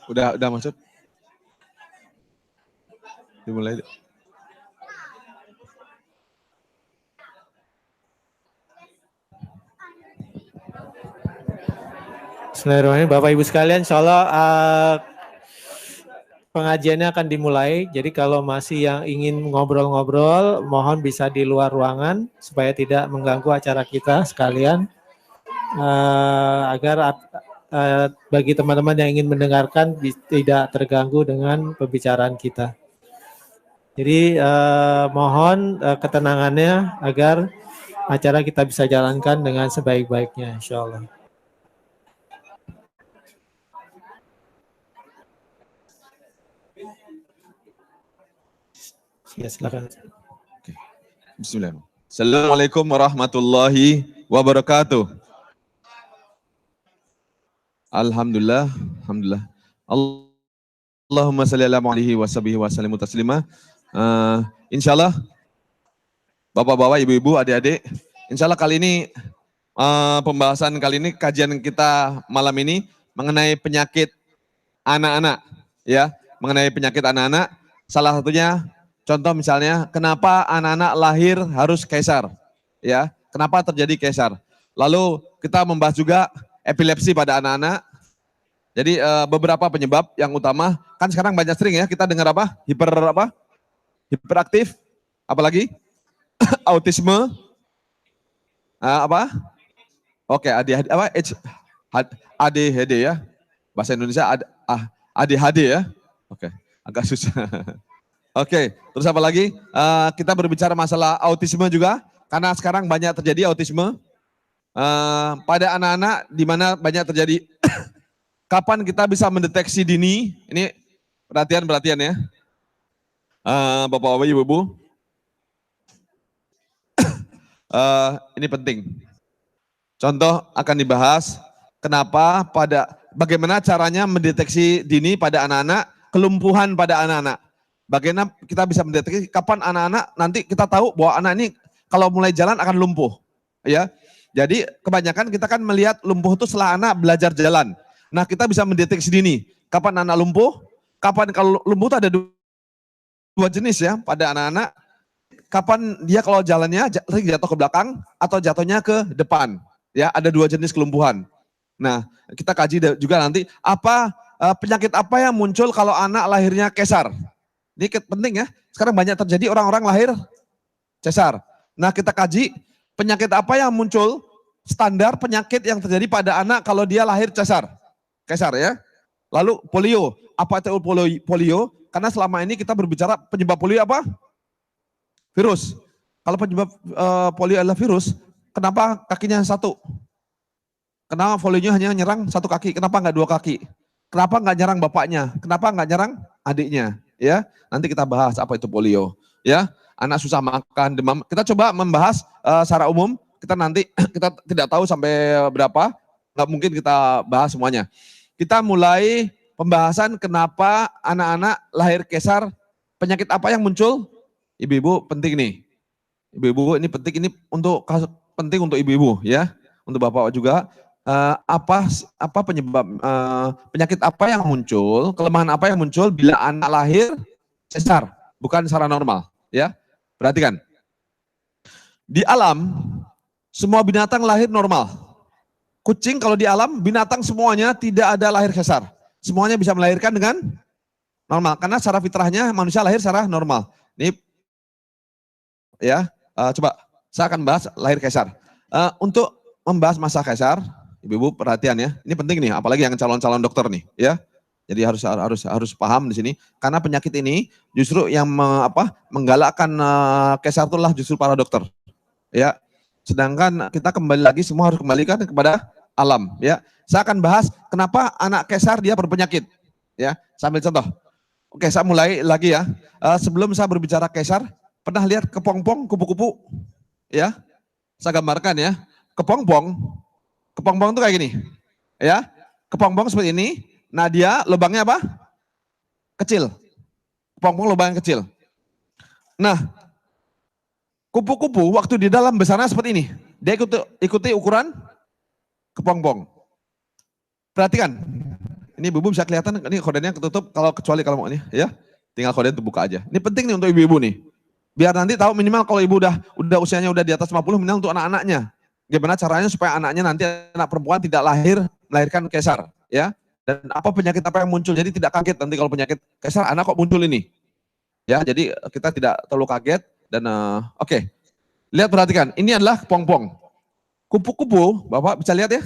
Udah masuk? Dimulai. Bismillahirrahmanirrahim. Bapak Ibu sekalian, insya Allah pengajiannya akan dimulai. Jadi kalau masih yang ingin ngobrol-ngobrol, mohon bisa di luar ruangan supaya tidak mengganggu acara kita sekalian. Agar bagi teman-teman yang ingin mendengarkan tidak terganggu dengan pembicaraan kita. Jadi mohon ketenangannya agar acara kita bisa jalankan dengan sebaik-baiknya, insya Allah. Ya, silakan. Bismillah. Assalamualaikum warahmatullahi wabarakatuh. Alhamdulillah. Allahumma salli ala alihi wa sahbihi wa sallimu taslima. Insyaallah Bapak-bapak, ibu-ibu, adik-adik, insyaallah kali ini pembahasan kali ini, kajian kita malam ini mengenai penyakit anak-anak, ya, mengenai penyakit anak-anak. Salah satunya, contoh misalnya, kenapa anak-anak lahir harus keiser, ya, kenapa terjadi keiser. Lalu kita membahas juga epilepsi pada anak-anak. Jadi beberapa penyebab yang utama, kan sekarang banyak sering ya kita dengar apa? Hiperaktif, apalagi autisme, apa? Oke, ADHD ya, bahasa Indonesia ADHD ya. Oke, agak susah. Oke, terus apa lagi? Kita berbicara masalah autisme juga, karena sekarang banyak terjadi autisme pada anak-anak, di mana banyak terjadi. Kapan kita bisa mendeteksi dini? Ini perhatian ya, bapak-bapak, ibu-ibu. Ini penting. Contoh akan dibahas bagaimana caranya mendeteksi dini pada anak-anak, kelumpuhan pada anak-anak. Bagaimana kita bisa mendeteksi kapan anak-anak nanti kita tahu bahwa anak ini kalau mulai jalan akan lumpuh, ya. Jadi kebanyakan kita kan melihat lumpuh itu setelah anak belajar jalan. Nah, kita bisa mendeteksi dini kapan anak lumpuh, kalau lumpuh itu ada dua jenis ya pada anak-anak. Kapan dia kalau jalannya jatuh ke belakang atau jatuhnya ke depan. Ya, ada dua jenis kelumpuhan. Nah, kita kaji juga nanti penyakit apa yang muncul kalau anak lahirnya keiser. Ini penting ya. Sekarang banyak terjadi orang-orang lahir keiser. Nah, kita kaji penyakit apa yang muncul, standar penyakit yang terjadi pada anak kalau dia lahir keiser ya. Lalu polio, apa itu polio? Karena selama ini kita berbicara penyebab polio apa? Virus. Kalau penyebab polio adalah virus, kenapa kakinya satu? Kenapa polionya hanya nyerang satu kaki? Kenapa enggak dua kaki? Kenapa enggak nyerang bapaknya? Kenapa enggak nyerang adiknya? Ya, nanti kita bahas apa itu polio. Ya, anak susah makan, demam. Kita coba membahas secara umum. Kita tidak tahu sampai berapa. Enggak mungkin kita bahas semuanya. Kita mulai pembahasan kenapa anak-anak lahir keiser, penyakit apa yang muncul? Ibu-ibu penting nih. Ibu-ibu ini penting, ini penting untuk ibu-ibu ya. Untuk bapak juga apa penyebab penyakit apa yang muncul, kelemahan apa yang muncul bila anak lahir keiser, bukan secara normal ya. Perhatikan. Di alam semua binatang lahir normal. Kucing kalau di alam binatang semuanya tidak ada lahir keiser. Semuanya bisa melahirkan dengan normal karena secara fitrahnya manusia lahir secara normal. Ini ya, coba saya akan bahas lahir keiser. Untuk membahas masa keiser, ibu-ibu perhatian ya. Ini penting nih, apalagi yang calon-calon dokter nih, ya. Jadi harus paham di sini, karena penyakit ini justru yang menggalakkan keiser itulah justru para dokter, ya. Sedangkan kita kembali lagi semua harus kembalikan kepada alam, ya. Saya akan bahas kenapa anak keiser dia berpenyakit, ya. Sambil contoh. Oke, saya mulai lagi ya. Sebelum saya berbicara keiser, pernah lihat kepompong, kupu-kupu? Ya, saya gambarkan ya. Kepompong itu kayak gini. Ya, kepompong seperti ini. Nah dia lubangnya apa? Kecil. Kepompong lubangnya kecil. Nah, kupu-kupu waktu di dalam besarnya seperti ini. Dia ikuti ukuran kepompong. Perhatikan. Ini ibu-ibu bisa kelihatan, ini kodenya ketutup kalau kecuali kalau mau ini ya. Tinggal kode itu buka aja. Ini penting nih untuk ibu-ibu nih. Biar nanti tahu minimal kalau ibu udah usianya udah di atas 50 minimal untuk anak-anaknya. Gimana caranya supaya anaknya nanti anak perempuan tidak melahirkan keiser ya. Dan apa penyakit apa yang muncul. Jadi tidak kaget nanti kalau penyakit keiser anak kok muncul ini. Ya, jadi kita tidak terlalu kaget dan oke. Lihat perhatikan, ini adalah kepompong. Kupu-kupu, Bapak bisa lihat ya.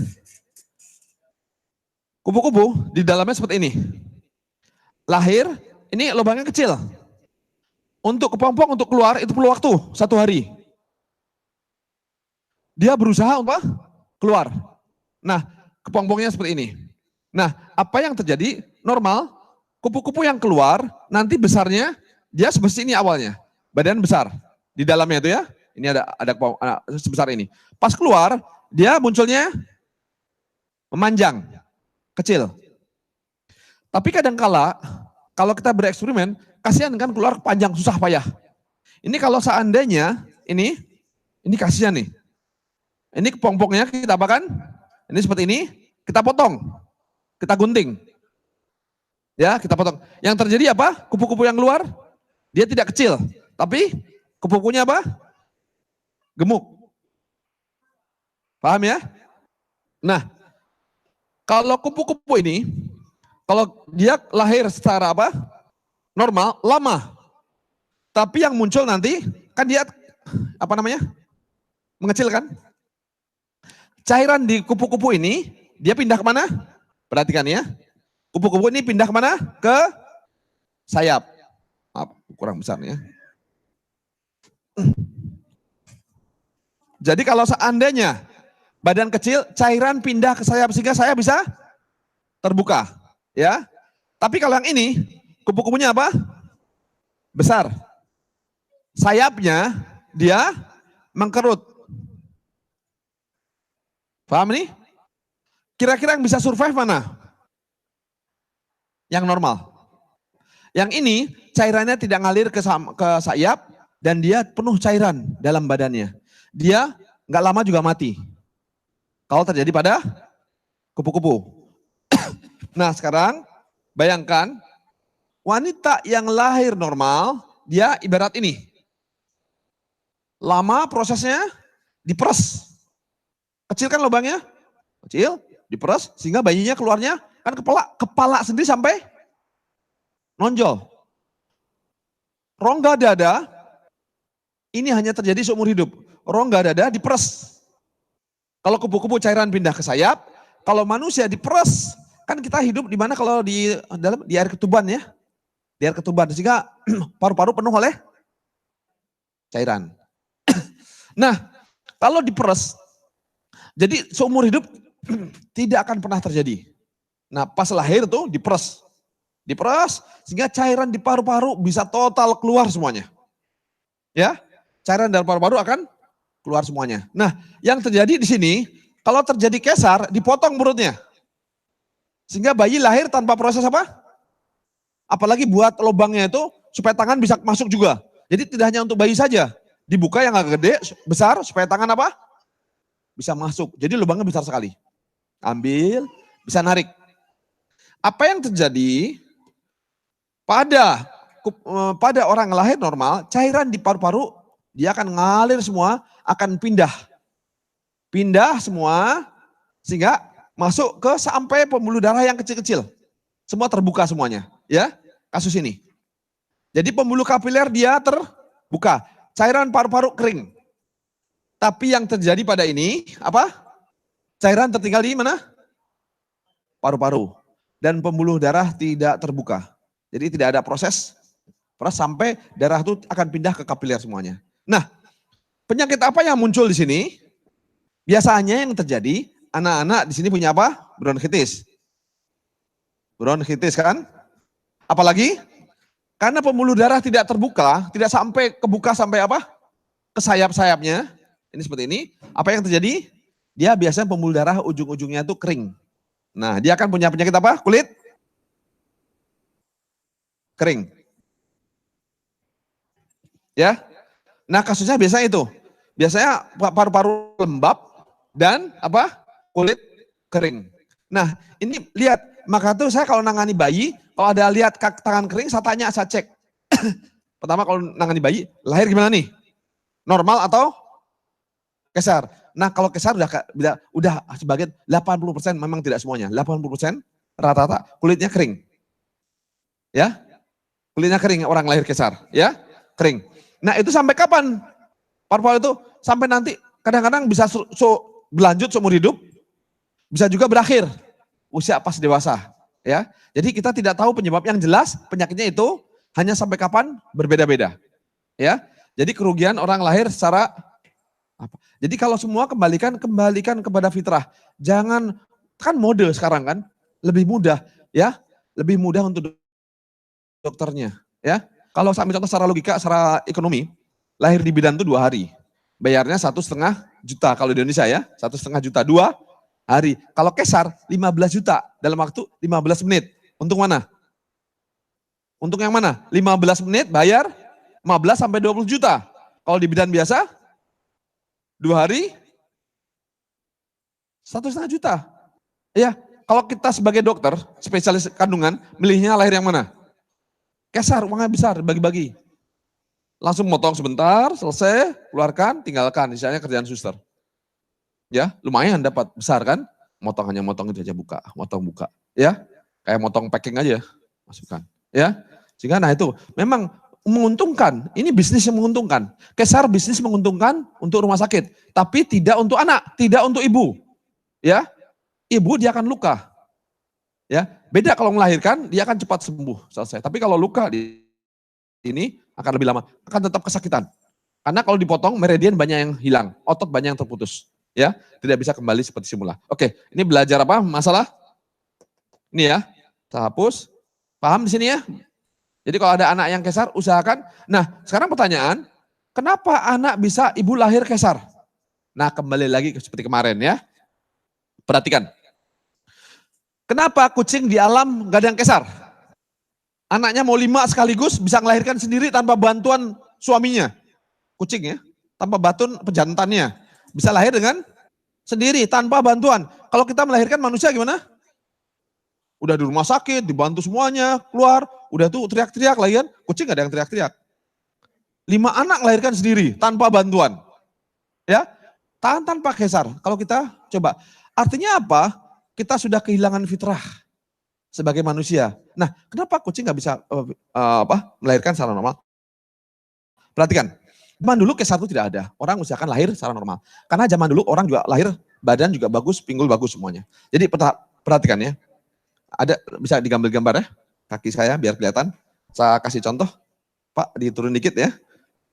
Kupu-kupu di dalamnya seperti ini. Lahir, ini lubangnya kecil. Untuk kepompong untuk keluar itu perlu waktu 1 hari. Dia berusaha untuk keluar. Nah, kepompongnya seperti ini. Nah, apa yang terjadi? Normal, kupu-kupu yang keluar nanti besarnya dia sebesar ini awalnya. Badan besar di dalamnya itu ya. Ini ada sebesar ini. Pas keluar, dia munculnya memanjang, kecil. Tapi kadangkala kalau kita bereksperimen, kasihan kan keluar panjang susah payah. Ini kalau seandainya ini kasihan nih. Ini kepompongnya kita apakan? Ini seperti ini, kita potong. Kita gunting. Ya, kita potong. Yang terjadi apa? Kupu-kupu yang keluar dia tidak kecil, tapi kupu-kupunya apa? Gemuk. Paham ya? Nah, kalau kupu-kupu ini, kalau dia lahir secara apa? Normal, lama. Tapi yang muncul nanti, kan dia, apa namanya? Mengecil kan? Cairan di kupu-kupu ini, dia pindah kemana? Perhatikan ya. Kupu-kupu ini pindah kemana? Ke sayap. Kurang besar ya. Jadi kalau seandainya badan kecil, cairan pindah ke sayap sehingga sayap bisa terbuka, ya. Tapi kalau yang ini, kupu-kupunya apa? Besar. Sayapnya dia mengkerut. Paham nih? Kira-kira yang bisa survive mana? Yang normal. Yang ini cairannya tidak ngalir ke sayap dan dia penuh cairan dalam badannya. Dia nggak lama juga mati. Kalau terjadi pada kupu-kupu. Nah sekarang bayangkan wanita yang lahir normal, dia ibarat ini. Lama prosesnya diperes. Kecil kan lubangnya? Kecil, diperes sehingga bayinya keluarnya kan kepala sendiri sampai nonjol. Rongga dada ini hanya terjadi seumur hidup. Rongga dada diperes. Kalau kupu-kupu cairan pindah ke sayap, kalau manusia diperes, kan kita hidup di mana kalau di air ketuban ya. Di air ketuban sehingga paru-paru penuh oleh cairan. Nah, kalau diperes, jadi seumur hidup tidak akan pernah terjadi. Nah, pas lahir tuh diperes. Diperes sehingga cairan di paru-paru bisa total keluar semuanya. Ya, cairan dari paru-paru akan keluar semuanya. Nah, yang terjadi di sini, kalau terjadi keiser, dipotong perutnya. Sehingga bayi lahir tanpa proses apa? Apalagi buat lubangnya itu supaya tangan bisa masuk juga. Jadi tidak hanya untuk bayi saja. Dibuka yang agak gede, besar, supaya tangan apa? Bisa masuk. Jadi lubangnya besar sekali. Ambil, bisa narik. Apa yang terjadi pada orang lahir normal, cairan di paru-paru dia akan ngalir semua, akan pindah. Pindah semua sehingga masuk ke sampai pembuluh darah yang kecil-kecil. Semua terbuka semuanya, ya. Kasus ini. Jadi pembuluh kapiler dia terbuka. Cairan paru-paru kering. Tapi yang terjadi pada ini apa? Cairan tertinggal di mana? Paru-paru. Dan pembuluh darah tidak terbuka. Jadi tidak ada proses sampai darah itu akan pindah ke kapiler semuanya. Nah, penyakit apa yang muncul di sini? Biasanya yang terjadi, anak-anak di sini punya apa? Bronkitis. Bronkitis kan? Apalagi? Karena pembuluh darah tidak terbuka, tidak sampai kebuka sampai apa? Ke sayap-sayapnya. Ini seperti ini. Apa yang terjadi? Dia biasanya pembuluh darah ujung-ujungnya itu kering. Nah, dia akan punya penyakit apa? Kulit kering. Ya. Nah, kasusnya biasanya itu. Biasanya paru-paru lembab dan apa? Kulit kering. Nah, ini lihat, maka tuh saya kalau nangani bayi, kalau ada lihat tangan kering, saya tanya, saya cek. Pertama kalau nangani bayi, lahir gimana nih? Normal atau kesar? Nah, kalau kesar udah sebagian 80% memang tidak semuanya. 80% rata-rata kulitnya kering. Ya, kulitnya kering orang lahir kesar, ya, kering. Nah, itu sampai kapan? Parpol itu sampai nanti kadang-kadang bisa berlanjut seumur hidup, bisa juga berakhir usia pas dewasa, ya. Jadi kita tidak tahu penyebab yang jelas penyakitnya itu hanya sampai kapan berbeda-beda, ya. Jadi kerugian orang lahir secara apa? Jadi kalau semua kembalikan kepada fitrah. Jangan, kan mode sekarang kan lebih mudah, ya, lebih mudah untuk dokternya, ya. Kalau saya ambil contoh secara logika, secara ekonomi, lahir di bidan itu 2 hari, bayarnya 1,5 juta kalau di Indonesia, ya, 1,5 juta 2 hari. Kalau kesar 15 juta dalam waktu 15 menit. Untuk mana? Untuk yang mana? 15 menit bayar 15 sampai 20 juta. Kalau di bidan biasa 2 hari 1,5 juta. Ya, kalau kita sebagai dokter, spesialis kandungan, milihnya lahir yang mana? Kesar, uangnya besar, bagi-bagi. Langsung motong sebentar, selesai, keluarkan, tinggalkan. Misalnya kerjaan suster. Ya, lumayan dapat besar kan? Motong itu aja motong buka. Ya, kayak motong packing aja, masukkan. Ya, sehingga nah itu memang menguntungkan. Ini bisnis yang menguntungkan. Kesar bisnis menguntungkan untuk rumah sakit, tapi tidak untuk anak, tidak untuk ibu. Ya, ibu dia akan luka. Ya, beda kalau melahirkan dia akan cepat sembuh, selesai. Tapi kalau luka ini akan lebih lama, akan tetap kesakitan. Karena kalau dipotong meridian banyak yang hilang, otot banyak yang terputus. Ya, tidak bisa kembali seperti semula. Oke, ini belajar apa? Masalah ini ya. Saya hapus. Paham di sini ya? Jadi kalau ada anak yang kesar, usahakan. Nah, sekarang pertanyaan, kenapa anak bisa ibu lahir kesar? Nah, kembali lagi seperti kemarin ya. Perhatikan. Kenapa kucing di alam gak ada yang kesar? Anaknya mau 5 sekaligus bisa melahirkan sendiri tanpa bantuan suaminya. Kucing ya, tanpa bantuan pejantannya. Bisa lahir dengan sendiri tanpa bantuan. Kalau kita melahirkan manusia gimana? Udah di rumah sakit, dibantu semuanya, keluar. Udah tuh teriak-teriak lagi kan. Kucing gak ada yang teriak-teriak. 5 anak melahirkan sendiri tanpa bantuan. Ya, tanpa kesar. Kalau kita coba. Artinya apa? Kita sudah kehilangan fitrah sebagai manusia. Nah, kenapa kucing nggak bisa melahirkan secara normal? Perhatikan, zaman dulu kesar itu tidak ada. Orang usahakan lahir secara normal. Karena zaman dulu orang juga lahir badan juga bagus, pinggul bagus semuanya. Jadi perhatikan ya. Ada bisa digambar-gambar ya kaki saya biar kelihatan. Saya kasih contoh, Pak, diturun dikit ya.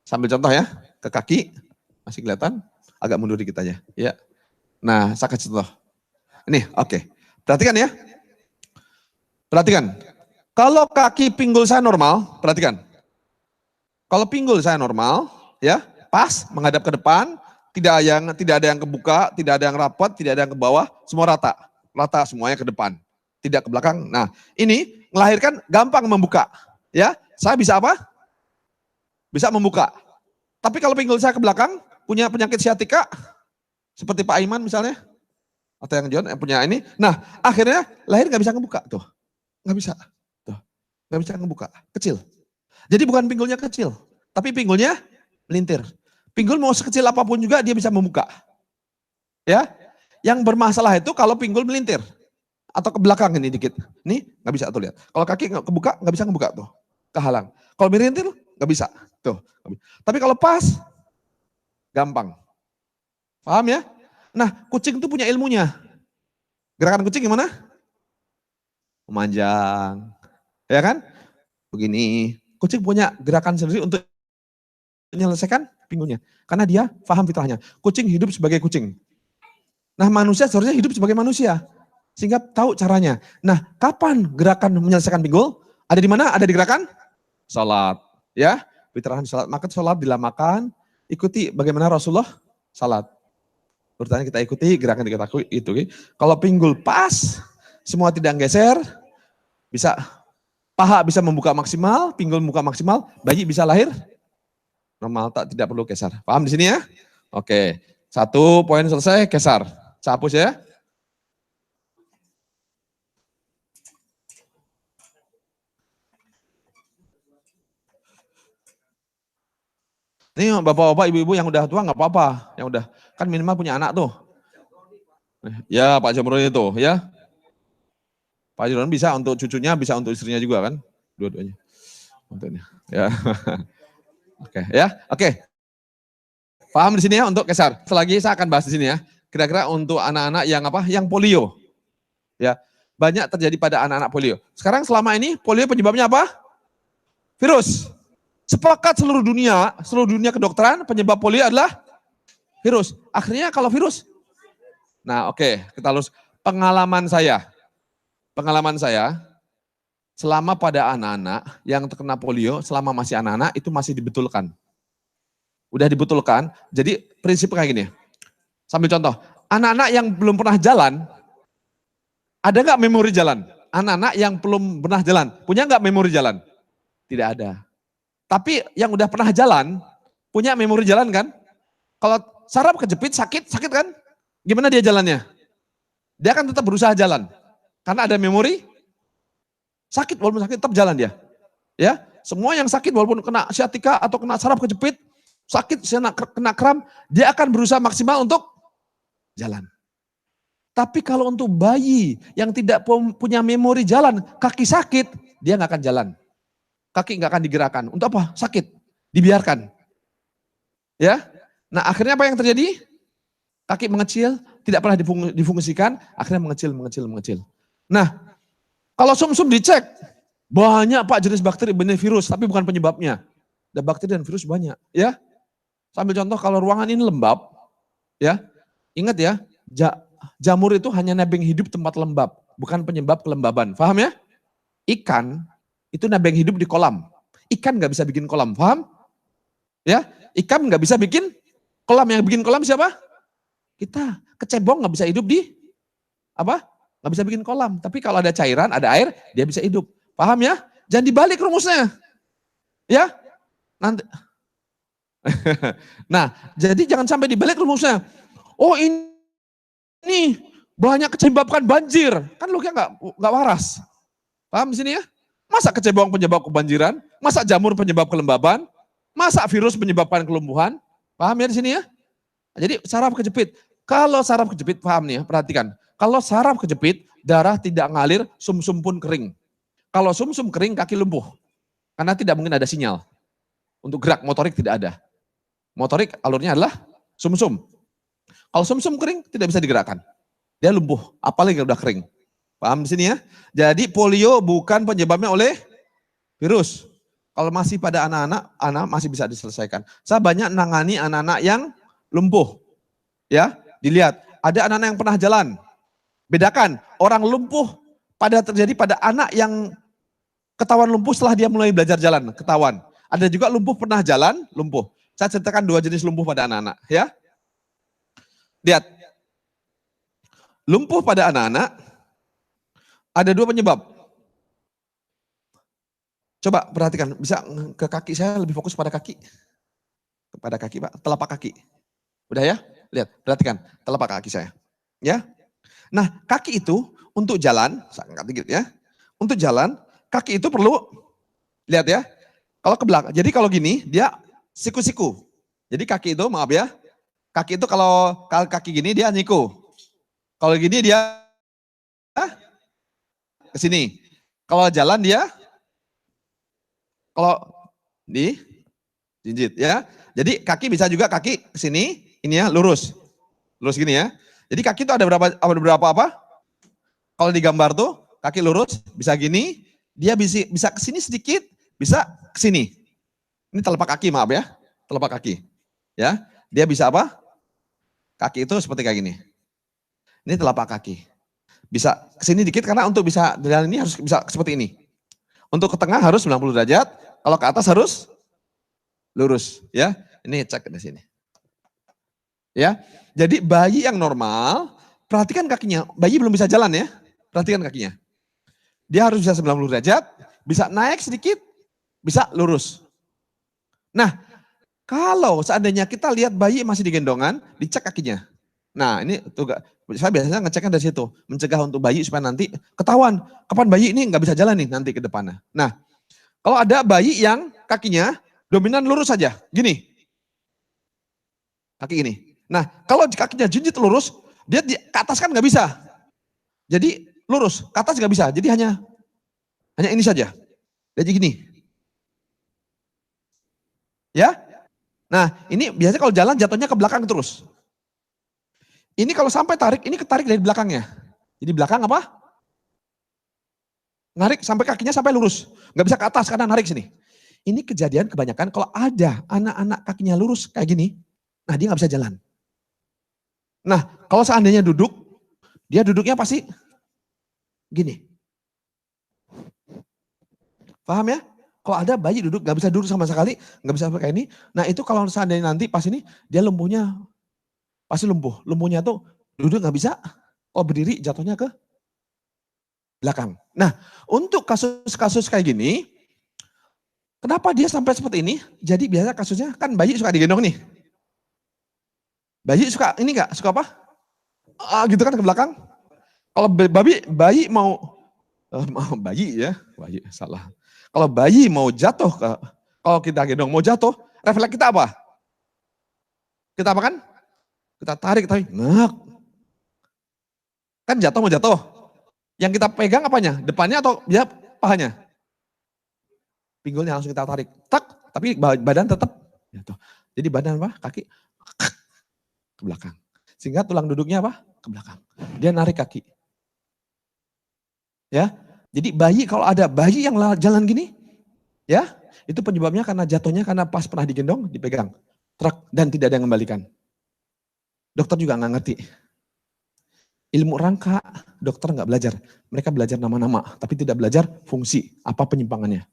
Sambil contoh ya ke kaki, masih kelihatan. Agak mundur dikit aja. Ya. Nah, saya kasih contoh. Ini, oke. Perhatikan ya. Perhatikan. Kalau kaki pinggul saya normal, perhatikan. Kalau pinggul saya normal, ya, pas menghadap ke depan, tidak ada yang kebuka, tidak ada yang rapat, tidak ada yang ke bawah, semua rata. Rata semuanya ke depan, tidak ke belakang. Nah, ini melahirkan gampang membuka. Ya, saya bisa apa? Bisa membuka. Tapi kalau pinggul saya ke belakang, punya penyakit sciatica, seperti Pak Aiman misalnya, atau yang John yang punya ini. Nah, akhirnya lahir nggak bisa ngebuka tuh, nggak bisa, tuh, nggak bisa ngebuka, kecil. Jadi bukan pinggulnya kecil, tapi pinggulnya melintir. Pinggul mau sekecil apapun juga dia bisa membuka. Ya, yang bermasalah itu kalau pinggul melintir atau ke belakang ini dikit, nih nggak bisa tuh lihat. Kalau kaki kebuka nggak bisa ngebuka tuh, kehalang. Kalau melintir nggak bisa, tuh. Tapi kalau pas, gampang. Paham ya? Nah, kucing itu punya ilmunya. Gerakan kucing gimana? Memanjang. Ya kan? Begini. Kucing punya gerakan sendiri untuk menyelesaikan pinggulnya. Karena dia paham fitrahnya. Kucing hidup sebagai kucing. Nah, manusia seharusnya hidup sebagai manusia. Sehingga tahu caranya. Nah, kapan gerakan menyelesaikan pinggul? Ada di mana? Ada di gerakan? Salat. Ya, fitrah salat. Maka salat dilamakan. Ikuti bagaimana Rasulullah salat. Bertanya kita ikuti, gerakan kita itu. Kalau pinggul pas, semua tidak geser, bisa paha bisa membuka maksimal, pinggul membuka maksimal, bayi bisa lahir normal, tidak perlu kesar. Paham di sini ya? Oke, 1 poin selesai, kesar. Saya hapus ya. Ini bapak-bapak, ibu-ibu yang udah tua nggak apa-apa, yang udah kan minimal punya anak tuh. Ya Pak Jamroni itu ya. Pak Jamroni bisa untuk cucunya, bisa untuk istrinya juga kan, dua-duanya. Untuknya. Ya. Oke, ya. Oke. Paham di sini ya untuk Kesar. Selagi saya akan bahas di sini ya. Kira-kira untuk anak-anak yang apa? Yang polio. Ya. Banyak terjadi pada anak-anak polio. Sekarang selama ini polio penyebabnya apa? Virus. Sepakat seluruh dunia kedokteran penyebab polio adalah virus. Akhirnya kalau virus. Nah, oke, kita lurus. Pengalaman saya selama pada anak-anak yang terkena polio selama masih anak-anak itu masih dibetulkan. Udah dibetulkan. Jadi prinsip kayak gini. Sambil contoh, anak-anak yang belum pernah jalan, ada nggak memori jalan? Anak-anak yang belum pernah jalan, punya nggak memori jalan? Tidak ada. Tapi yang udah pernah jalan, punya memori jalan kan? Kalau saraf kejepit, sakit kan? Gimana dia jalannya? Dia akan tetap berusaha jalan. Karena ada memori, sakit walaupun sakit tetap jalan dia. Ya, semua yang sakit walaupun kena sciatica atau kena saraf kejepit, sakit, kena kram, dia akan berusaha maksimal untuk jalan. Tapi kalau untuk bayi yang tidak punya memori jalan, kaki sakit, dia nggak akan jalan. Kaki nggak akan digerakkan. Untuk apa? Sakit. Dibiarkan. Ya. Nah akhirnya apa yang terjadi? Kaki mengecil, tidak pernah difungsikan, akhirnya mengecil. Nah kalau sumsum dicek, banyak Pak jenis bakteri, benih virus, tapi bukan penyebabnya. Ada bakteri dan virus banyak. Ya. Sambil contoh kalau ruangan ini lembab, ya ingat ya, jamur itu hanya nebeng hidup tempat lembab, bukan penyebab kelembaban. Paham ya? Ikan itu nebeng hidup di kolam. Ikan nggak bisa bikin kolam, paham? Ya, ikan nggak bisa bikin kolam. Yang bikin kolam siapa? Kita. Kecebong nggak bisa hidup di apa? Nggak bisa bikin kolam. Tapi kalau ada cairan, ada air, dia bisa hidup. Paham ya? Jangan dibalik rumusnya. Ya, nanti. Nah, jadi jangan sampai dibalik rumusnya. Oh ini banyak menyebabkan banjir. Kan logiknya nggak waras. Paham di sini ya? Masa kecebong penyebab kebanjiran? Masa jamur penyebab kelembaban? Masa virus menyebabkan kelumpuhan? Paham ya di sini ya? Jadi saraf kejepit. Kalau saraf kejepit, paham nih ya, perhatikan. Kalau saraf kejepit, darah tidak ngalir, sumsum pun kering. Kalau sumsum kering, kaki lumpuh. Karena tidak mungkin ada sinyal. Untuk gerak motorik tidak ada. Motorik alurnya adalah sumsum. Kalau sumsum kering, tidak bisa digerakkan. Dia lumpuh, apalagi udah kering. Paham di sini ya? Jadi polio bukan penyebabnya oleh virus. Kalau masih pada anak-anak masih bisa diselesaikan. Saya banyak nangani anak-anak yang lumpuh. Ya, dilihat. Ada anak-anak yang pernah jalan. Bedakan, orang lumpuh terjadi pada anak yang ketahuan lumpuh setelah dia mulai belajar jalan, ketahuan. Ada juga lumpuh pernah jalan, lumpuh. Saya ceritakan 2 jenis lumpuh pada anak-anak. Ya, lihat. Lumpuh pada anak-anak ada 2 penyebab. Coba perhatikan, bisa ke kaki, saya lebih fokus pada kaki. Kepada kaki Pak, telapak kaki. Udah ya? Lihat, perhatikan telapak kaki saya. Ya. Nah, kaki itu untuk jalan, saya angkat dikit ya. Untuk jalan, kaki itu perlu, lihat ya. Kalau ke belakang, jadi kalau gini, dia siku-siku. Jadi kaki itu, maaf ya. Kaki itu kalau kaki gini dia nyiku. Kalau gini dia ke sini. Kalau jalan dia kalau di jinjit ya. Jadi kaki bisa juga kaki ke sini, ini ya lurus. Lurus gini ya. Jadi kaki itu ada berapa apa? Kalau digambar tuh kaki lurus bisa gini, dia bisa ke sini sedikit, bisa ke sini. Ini telapak kaki, maaf ya. Telapak kaki. Ya. Dia bisa apa? Kaki itu seperti kayak gini. Ini telapak kaki. Bisa ke sini dikit karena untuk bisa jalan ini harus bisa seperti ini. Untuk ke tengah harus 90 derajat, kalau ke atas harus lurus, ya. Ini cek di sini. Ya. Jadi bayi yang normal, perhatikan kakinya. Bayi belum bisa jalan ya. Perhatikan kakinya. Dia harus bisa 90 derajat, bisa naik sedikit, bisa lurus. Nah, kalau seandainya kita lihat bayi masih digendongan, dicek kakinya. Nah, ini tuh saya biasanya ngeceknya dari situ, mencegah untuk bayi supaya nanti ketahuan kapan bayi ini nggak bisa jalan nih nanti ke depannya. Nah, kalau ada bayi yang kakinya dominan lurus saja, gini. Kaki ini. Nah, kalau kakinya jinjit lurus, dia ke atas kan nggak bisa. Jadi lurus, ke atas nggak bisa. Jadi hanya ini saja. Jadi gini. Ya. Nah, ini biasanya kalau jalan jatuhnya ke belakang terus. Ini kalau sampai tarik, ini ketarik dari belakangnya. Jadi belakang apa? Narik sampai kakinya sampai lurus. Nggak bisa ke atas karena narik sini. Ini kejadian kebanyakan kalau ada anak-anak kakinya lurus kayak gini, nah dia nggak bisa jalan. Nah, kalau seandainya duduk, dia duduknya pasti gini. Paham ya? Kalau ada bayi duduk, nggak bisa duduk sama sekali, nggak bisa kayak ini. Nah itu kalau seandainya nanti pas ini, dia lumpuhnya, pasti lumpuh. Lumpuhnya tuh duduk nggak bisa, kalau berdiri jatuhnya ke belakang. Nah untuk kasus-kasus kayak gini, kenapa dia sampai seperti ini? Jadi biasa kasusnya, kan bayi suka digendong nih. Bayi suka ini nggak? Suka apa? Gitu kan ke belakang. Kalau bayi mau bayi ya, bayi salah. Kalau bayi mau jatuh, kalau kita gendong mau jatuh, refleks kita apa? Kita apa kan? Kita tarik, tapi ngek. Kan jatuh mau jatuh. Yang kita pegang apanya? Depannya atau dia pahanya? Pinggulnya langsung kita tarik. Tak, tapi badan tetap jatuh. Jadi badan apa? Kaki ke belakang. Sehingga tulang duduknya apa? Ke belakang. Dia narik kaki. Ya, jadi bayi kalau ada bayi yang jalan gini, ya itu penyebabnya karena jatuhnya karena pas pernah digendong, dipegang, truk dan tidak ada yang mengembalikan. Dokter juga nggak ngerti. Ilmu rangka dokter nggak belajar, mereka belajar nama-nama, tapi tidak belajar fungsi apa penyimpangannya.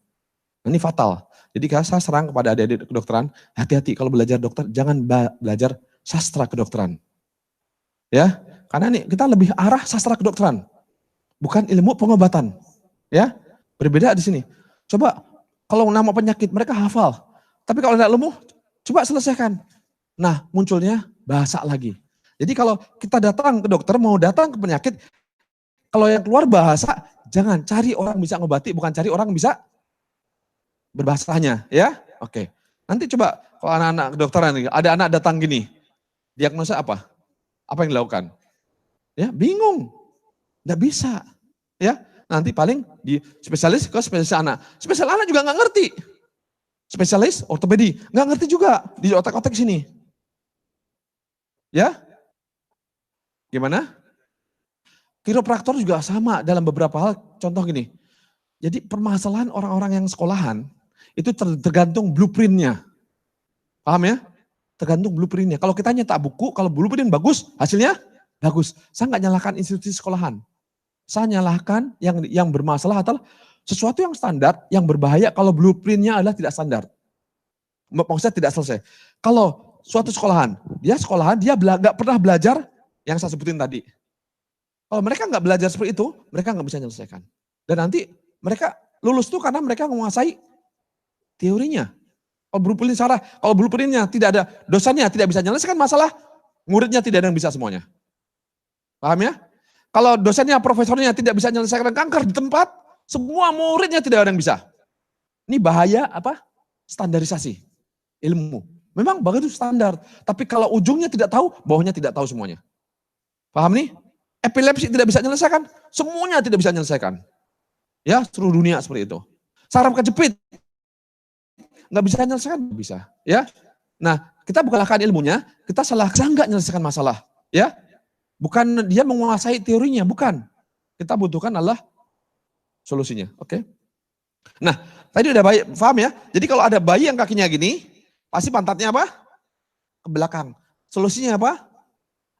Nah, ini fatal. Jadi kalau saya serang kepada adik-adik kedokteran, hati-hati kalau belajar dokter, jangan belajar sastra kedokteran. Ya, karena nih kita lebih arah sastra kedokteran. Bukan ilmu pengobatan. Ya, berbeda di sini. Coba kalau nama penyakit mereka hafal. Tapi kalau tidak ilmu, coba selesaikan. Nah, munculnya bahasa lagi. Jadi kalau kita datang ke dokter, mau datang ke penyakit, kalau yang keluar bahasa, jangan cari orang bisa ngobati, bukan cari orang bisa berbahasanya. Ya, oke. Nanti coba kalau anak-anak kedokteran, ada anak datang gini, diagnosa apa? Apa yang dilakukan? Ya, bingung. Nggak bisa. Ya, nanti paling di spesialis ke spesialis anak. Spesialis anak juga nggak ngerti. Spesialis ortopedi nggak ngerti juga di otak-otak sini. Ya, gimana? Kiropraktor juga sama dalam beberapa hal. Contoh gini. Jadi permasalahan orang-orang yang sekolahan itu tergantung blueprintnya. Paham ya? Tergantung blueprintnya. Kalau kita nyetak buku, kalau blueprint bagus, hasilnya bagus. Saya nggak nyalahkan institusi sekolahan. Saya nyalahkan yang bermasalah adalah sesuatu yang standar, yang berbahaya kalau blueprintnya adalah tidak standar. Maksudnya tidak selesai. Kalau suatu sekolahan, dia nggak pernah belajar yang saya sebutin tadi. Kalau mereka nggak belajar seperti itu, mereka nggak bisa menyelesaikan. Dan nanti mereka lulus tuh karena mereka menguasai teorinya. Kalau blueprintnya tidak ada, dosennya tidak bisa menyelesaikan masalah, muridnya tidak ada yang bisa semuanya. Paham ya? Kalau dosennya, profesornya tidak bisa menyelesaikan kanker di tempat, semua muridnya tidak ada yang bisa. Ini bahaya apa? Standarisasi ilmu. Memang bagus standar, tapi kalau ujungnya tidak tahu, bawahnya tidak tahu semuanya. Paham nih? Epilepsi tidak bisa menyelesaikan, semuanya tidak bisa menyelesaikan. Ya, seluruh dunia seperti itu. Saraf kejepit, nggak bisa menyelesaikan, bisa. Ya, nah kita bukan salahkan ilmunya, kita salahkan nggak menyelesaikan masalah. Ya, bukan dia menguasai teorinya, bukan. Kita butuhkan adalah solusinya. Oke. Nah, tadi udah bayi, paham ya? Jadi kalau ada bayi yang kakinya gini, pasti pantatnya apa? Ke belakang. Solusinya apa?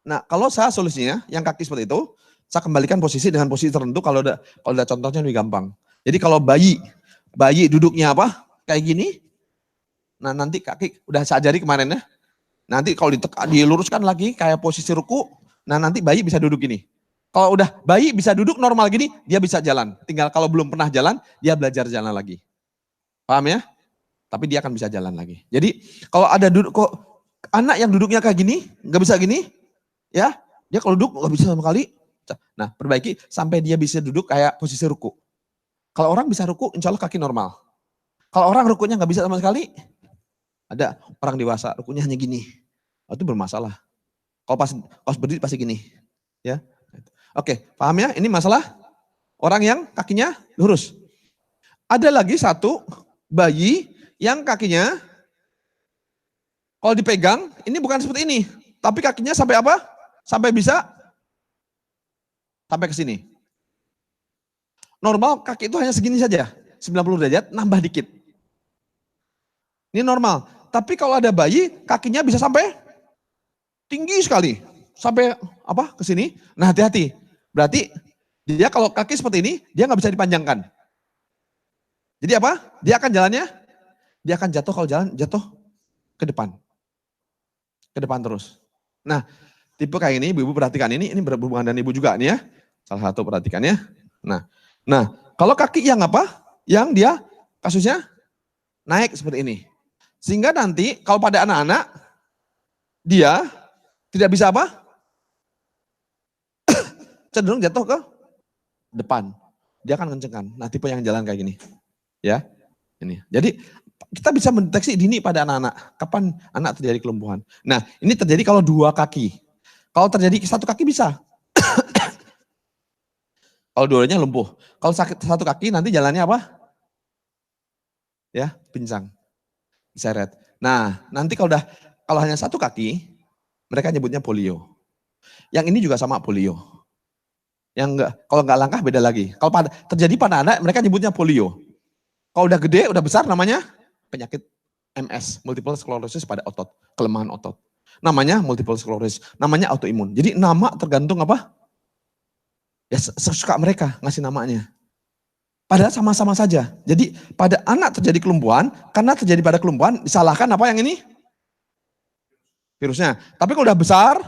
Nah, kalau saya solusinya yang kaki seperti itu, saya kembalikan posisi dengan posisi tertentu kalau ada contohnya lebih gampang. Jadi kalau bayi duduknya apa? Kayak gini. Nah, nanti kaki udah saya ajari kemarin ya. Nanti kalau diluruskan lagi kayak posisi ruku, nah nanti bayi bisa duduk gini. Kalau udah bayi bisa duduk normal gini, dia bisa jalan. Tinggal kalau belum pernah jalan, dia belajar jalan lagi. Paham ya? Tapi dia akan bisa jalan lagi. Jadi kalau ada anak yang duduknya kayak gini, nggak bisa gini, ya dia kalau duduk nggak bisa sama sekali. Nah perbaiki sampai dia bisa duduk kayak posisi ruku. Kalau orang bisa ruku, insya Allah kaki normal. Kalau orang rukunya nggak bisa sama sekali, ada orang dewasa rukunya hanya gini. itu bermasalah. Kalau pas berdiri pasti gini, ya. Oke, paham ya? Ini masalah orang yang kakinya lurus. Ada lagi satu bayi yang kakinya kalau dipegang ini bukan seperti ini, tapi kakinya sampai apa? Sampai bisa sampai ke sini. Normal kaki itu hanya segini saja, 90 derajat, nambah dikit. Ini normal. Tapi kalau ada bayi, kakinya bisa sampai tinggi sekali. Sampai apa? Ke sini. Nah, hati-hati. Berarti dia kalau kaki seperti ini, dia nggak bisa dipanjangkan. Jadi apa? Dia akan jalannya, dia akan jatuh kalau jalan, jatuh ke depan. Ke depan terus. Nah, tipe kayak ini, ibu-ibu perhatikan ini berhubungan dengan ibu juga nih ya. Salah satu perhatikan ya. Nah, kalau kaki yang apa? Yang dia kasusnya naik seperti ini. Sehingga nanti kalau pada anak-anak, dia tidak bisa apa? Cenderung jatuh ke depan. Dia akan kencengkan. Nah, tipe yang jalan kayak gini. Ya, ini. Jadi kita bisa mendeteksi dini pada anak-anak. Kapan anak terjadi kelumpuhan. Nah, ini terjadi kalau dua kaki. Kalau terjadi satu kaki bisa. Kalau dua-duanya lumpuh. Kalau sakit satu kaki nanti jalannya apa? Ya, pincang. Diseret. Nah, nanti kalau hanya satu kaki, mereka nyebutnya polio. Yang ini juga sama polio. Yang enggak, kalau nggak langkah beda lagi. Kalau terjadi pada anak, mereka nyebutnya polio. Kalau udah gede, udah besar namanya penyakit MS, multiple sclerosis pada otot, kelemahan otot. Namanya multiple sclerosis, namanya autoimun. Jadi nama tergantung apa? Ya sesuka mereka ngasih namanya. Padahal sama-sama saja. Jadi pada anak terjadi kelumpuhan, karena terjadi pada kelumpuhan, disalahkan apa yang ini? Virusnya. Tapi kalau udah besar,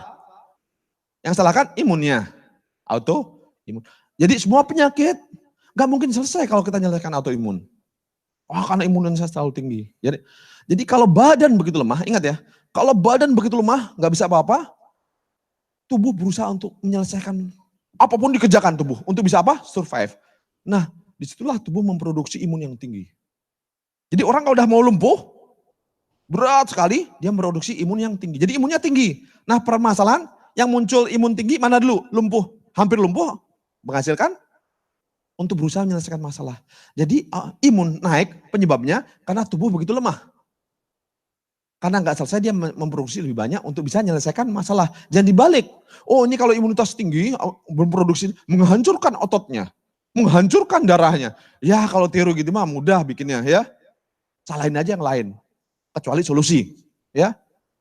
yang salahkan imunnya. Autoimun. Jadi semua penyakit gak mungkin selesai kalau kita nyelesaikan autoimun. Karena imunitas terlalu tinggi. Jadi kalau badan begitu lemah, ingat ya, kalau badan begitu lemah, gak bisa apa-apa, tubuh berusaha untuk menyelesaikan apapun dikerjakan tubuh untuk bisa apa? Survive. Nah, disitulah tubuh memproduksi imun yang tinggi. Jadi orang kalau udah mau lumpuh, berat sekali, dia memproduksi imun yang tinggi. Jadi imunnya tinggi. Nah, permasalahan yang muncul imun tinggi mana dulu? Lumpuh. Hampir lumpuh, menghasilkan untuk berusaha menyelesaikan masalah. Jadi imun naik penyebabnya karena tubuh begitu lemah. Karena nggak selesai dia memproduksi lebih banyak untuk bisa menyelesaikan masalah. Jangan dibalik. Oh ini kalau imunitas tinggi, berproduksi, menghancurkan ototnya. Menghancurkan darahnya. Ya kalau tiru gitu mah mudah bikinnya ya. Salahin aja yang lain. Kecuali solusi. Ya.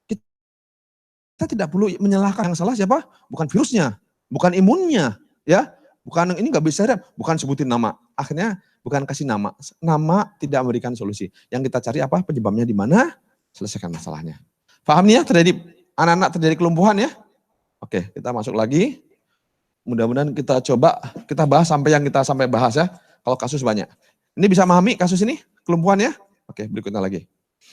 Kita tidak perlu menyalahkan yang salah siapa? Bukan virusnya. Bukan imunnya. Ya. Bukan ini nggak bisa, bukan sebutin nama. Akhirnya bukan kasih nama. Nama tidak memberikan solusi. Yang kita cari apa? Penyebabnya di mana? Selesaikan masalahnya. Paham nih ya, terjadi anak-anak terjadi kelumpuhan ya? Oke, kita masuk lagi. Mudah-mudahan kita bahas sampai yang kita sampai bahas ya. Kalau kasus banyak. Ini bisa memahami kasus ini? Kelumpuhan ya? Oke, berikutnya lagi.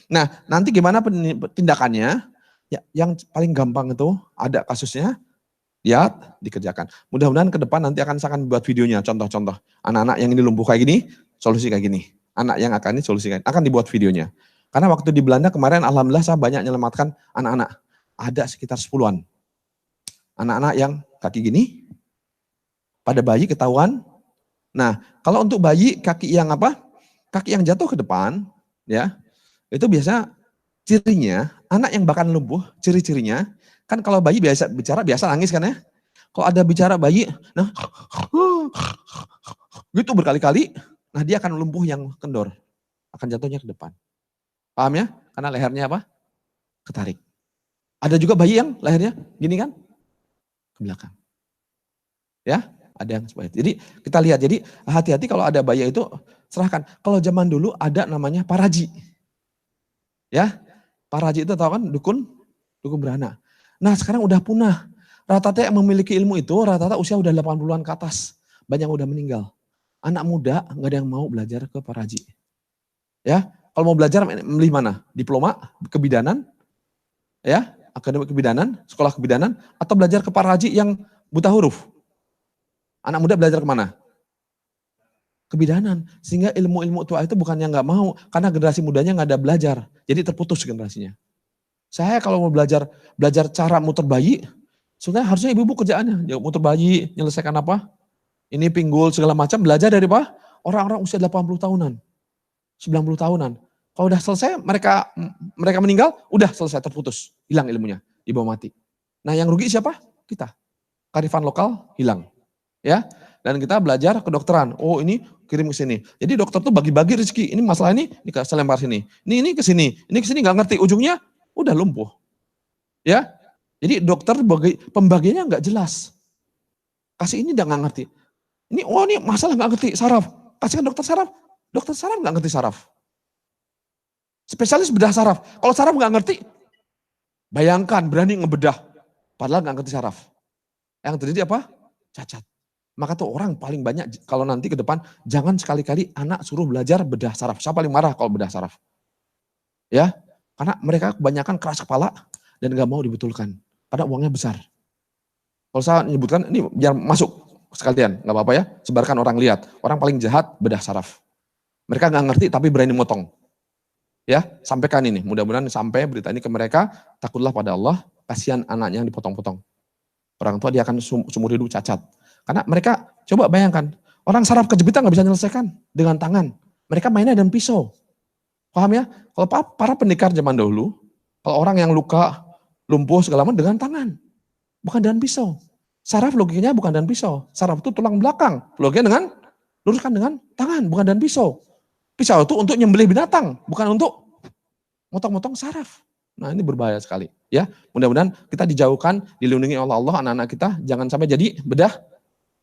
Nah, nanti gimana tindakannya? Ya, yang paling gampang itu ada kasusnya, ya dikerjakan. Mudah-mudahan ke depan nanti saya akan buat videonya, contoh-contoh. Anak-anak yang ini lumpuh kayak gini, solusi kayak gini. Anak yang akan ini solusi kayak gini. Akan dibuat videonya. Karena waktu di Belanda kemarin alhamdulillah saya banyak menyelamatkan anak-anak. Ada sekitar 10-an. Anak-anak yang kaki gini, pada bayi ketahuan. Nah kalau untuk bayi kaki yang apa? Kaki yang jatuh ke depan, ya itu biasa cirinya, anak yang bahkan lumpuh, ciri-cirinya, kan kalau bayi biasa bicara, biasa nangis kan ya. Kalau ada bicara bayi, nah gitu berkali-kali, nah dia akan lumpuh yang kendor. Akan jatuhnya ke depan. Paham ya? Karena lehernya apa? Ketarik. Ada juga bayi yang lehernya gini kan? Ke belakang. Ya, ada yang seperti itu. Jadi kita lihat, jadi hati-hati kalau ada bayi itu serahkan. Kalau zaman dulu ada namanya paraji. Ya, paraji itu tahu kan dukun beranak. Nah sekarang udah punah. Rata-rata yang memiliki ilmu itu rata-rata usia udah 80-an ke atas. Banyak yang udah meninggal. Anak muda nggak ada yang mau belajar ke paraji. Ya, kalau mau belajar milih mana? Diploma kebidanan, ya, akademi kebidanan, sekolah kebidanan, atau belajar ke paraji yang buta huruf. Anak muda belajar kemana? Kebidanan. Sehingga ilmu-ilmu tua itu bukannya nggak mau, karena generasi mudanya nggak ada belajar. Jadi terputus generasinya. Saya kalau mau belajar cara muter bayi, sebenarnya harusnya ibu-ibu kerjaannya, muter bayi, menyelesaikan apa? Ini pinggul segala macam, belajar dari apa? Orang-orang usia 80 tahunan, 90 tahunan. Kalau udah selesai, mereka meninggal, udah selesai, terputus, hilang ilmunya, dibawa mati. Nah yang rugi siapa? Kita. Kearifan lokal hilang. Ya, dan kita belajar kedokteran. Oh ini kirim ke sini. Jadi dokter tuh bagi-bagi rezeki. Ini masalah ini selempar sini. Ini ke sini. Ini ke sini nggak ngerti. Ujungnya udah lumpuh. Ya, jadi dokter pembagiannya nggak jelas. Kasih ini udah nggak ngerti. Ini masalah nggak ngerti saraf. Kasihkan dokter saraf. Dokter saraf nggak ngerti saraf. Spesialis bedah saraf. Kalau saraf nggak ngerti, bayangkan berani ngebedah. Padahal nggak ngerti saraf. Yang terjadi apa? Cacat. Maka tuh orang paling banyak kalau nanti ke depan jangan sekali-kali anak suruh belajar bedah saraf. Saya paling marah kalau bedah saraf. Ya, karena mereka kebanyakan keras kepala dan gak mau dibetulkan. Padahal uangnya besar. Kalau saya menyebutkan ini biar masuk sekalian, nggak apa-apa ya. Sebarkan orang lihat. Orang paling jahat bedah saraf. Mereka nggak ngerti tapi berani motong. Ya, sampaikan ini. Mudah-mudahan sampai berita ini ke mereka. Takutlah pada Allah. Kasihan anaknya yang dipotong-potong. Orang tua dia akan seumur hidup cacat. Karena mereka, coba bayangkan, orang saraf kejepitan nggak bisa menyelesaikan dengan tangan. Mereka mainnya dengan pisau. Paham ya? Kalau para pendekar zaman dahulu, kalau orang yang luka, lumpuh segala macam dengan tangan. Bukan dengan pisau. Saraf logikanya bukan dengan pisau. Saraf itu tulang belakang. Logikanya dengan, luruskan dengan tangan, bukan dengan pisau. Pisau itu untuk nyembelih binatang, bukan untuk motong-motong saraf. Nah ini berbahaya sekali. Ya, mudah-mudahan kita dijauhkan, dilindungi oleh Allah anak-anak kita, jangan sampai jadi bedah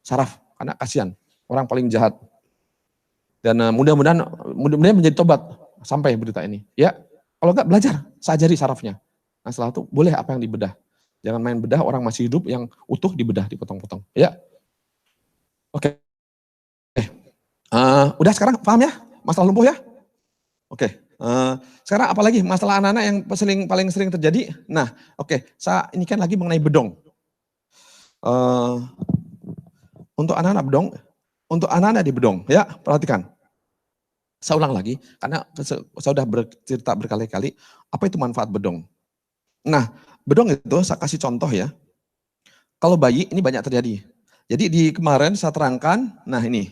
saraf, karena kasihan, orang paling jahat. Dan mudah-mudahan menjadi tobat sampai berita ini. Ya, kalau enggak belajar, sajari sarafnya. Nah setelah itu boleh apa yang dibedah. Jangan main bedah orang masih hidup yang utuh dibedah, dipotong-potong. Ya, oke. Udah sekarang paham ya masalah lumpuh ya? Oke. Sekarang apalagi masalah anak-anak yang paling sering terjadi? Nah, oke. Saya ini kan lagi mengenai bedong. Untuk anak-anak bedong, untuk anak-anak di bedong, ya perhatikan. Saya ulang lagi, karena saya sudah bercerita berkali-kali, apa itu manfaat bedong. Nah, bedong itu saya kasih contoh ya. Kalau bayi, ini banyak terjadi. Jadi di kemarin saya terangkan, nah ini,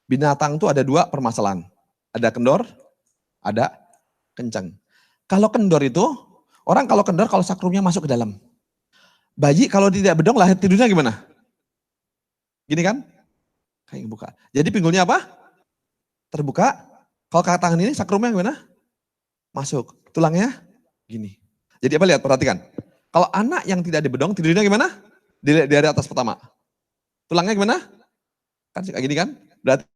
binatang itu ada dua permasalahan. Ada kendor, ada kencang. Kalau kendor itu, orang kalau kendor kalau sakrumnya masuk ke dalam. Bayi kalau tidak bedong lahir tidurnya gimana? Gini kan? Kayak buka. Jadi pinggulnya apa? Terbuka. Kalau kaki tangan ini sakrumnya gimana? Masuk. Tulangnya gini. Jadi apa lihat, perhatikan. Kalau anak yang tidak dibedong, tidurnya gimana? Dari atas pertama. Tulangnya gimana? Kan kayak gini kan? Berarti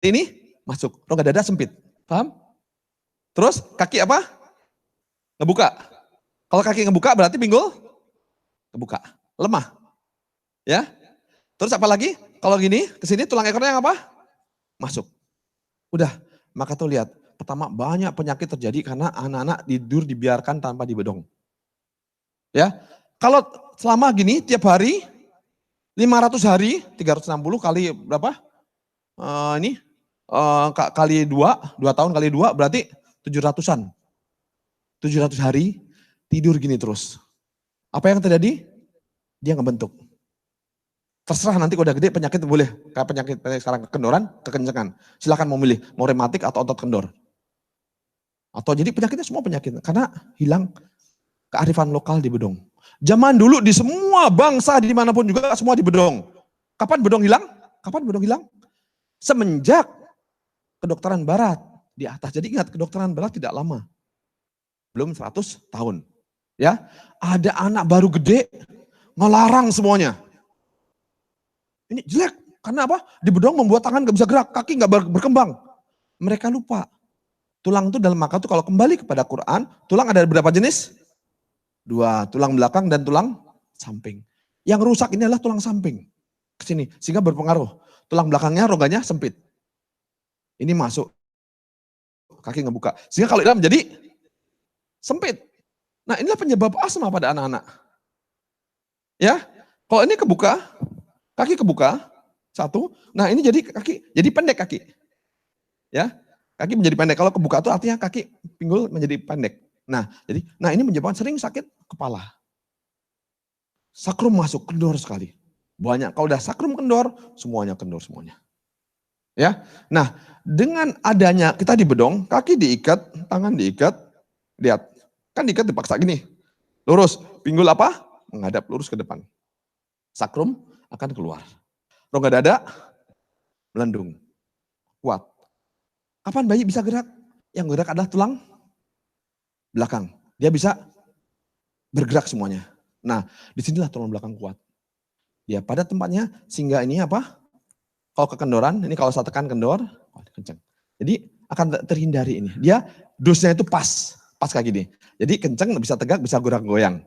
ini masuk. Rongga dada sempit. Paham? Terus kaki apa? Ngebuka. Kalau kaki ngebuka berarti pinggul ngebuka. Lemah. Ya. Terus apa lagi? Kalau gini, ke sini tulang ekornya yang apa? Masuk. Udah, maka tuh lihat. Pertama banyak penyakit terjadi karena anak-anak tidur dibiarkan tanpa dibedong. Ya. Kalau selama gini tiap hari 500 hari, 360 kali berapa? Kali 2 tahun kali 2 berarti 700-an. 700 hari tidur gini terus. Apa yang terjadi? Dia ngebentuk. Terserah nanti kalau udah gede penyakit boleh. Kayak penyakit sekarang kekendoran, kekencengan. Silakan mau milih, mau rematik atau otot kendor. Atau jadi penyakitnya semua penyakit. Karena hilang kearifan lokal di bedong. Zaman dulu di semua bangsa dimanapun juga semua di bedong. Kapan bedong hilang? Kapan bedong hilang? Semenjak kedokteran barat di atas. Jadi ingat kedokteran barat tidak lama. Belum 100 tahun. Ya, ada anak baru gede ngelarang semuanya. Ini jelek. Karena apa? Di bedong membuat tangan gak bisa gerak, kaki gak berkembang. Mereka lupa. Tulang itu dalam maka itu kalau kembali kepada Quran, tulang ada berapa jenis? 2, tulang belakang dan tulang samping. Yang rusak ini adalah tulang samping. Ke sini, sehingga berpengaruh. Tulang belakangnya, rongganya sempit. Ini masuk. Kaki ngebuka. Sehingga kalau dalam menjadi sempit. Nah inilah penyebab asma pada anak-anak. Ya, kalau ini kebuka, kaki kebuka, satu. Nah ini jadi kaki, jadi pendek kaki. Ya, kaki menjadi pendek. Kalau kebuka itu artinya kaki pinggul menjadi pendek. Nah, ini menyebabkan sering sakit kepala. Sakrum masuk, kendor sekali. Banyak, kalau udah sakrum kendor, semuanya kendor semuanya. Ya, nah dengan adanya kita di bedong, kaki diikat, tangan diikat, lihat, kan diikat dipaksa gini, lurus, pinggul apa? Menghadap lurus ke depan. Sakrum akan keluar. Rongga dada melendung, kuat. Kapan bayi bisa gerak? Yang gerak adalah tulang belakang. Dia bisa bergerak semuanya. Nah, disinilah tulang belakang kuat. Dia pada tempatnya sehingga ini apa? Kalau kekendoran, ini kalau saya tekan kendor, kenceng. Jadi akan terhindari ini. Dia dosnya itu pas kayak gini. Jadi kenceng, bisa tegak, bisa goyang.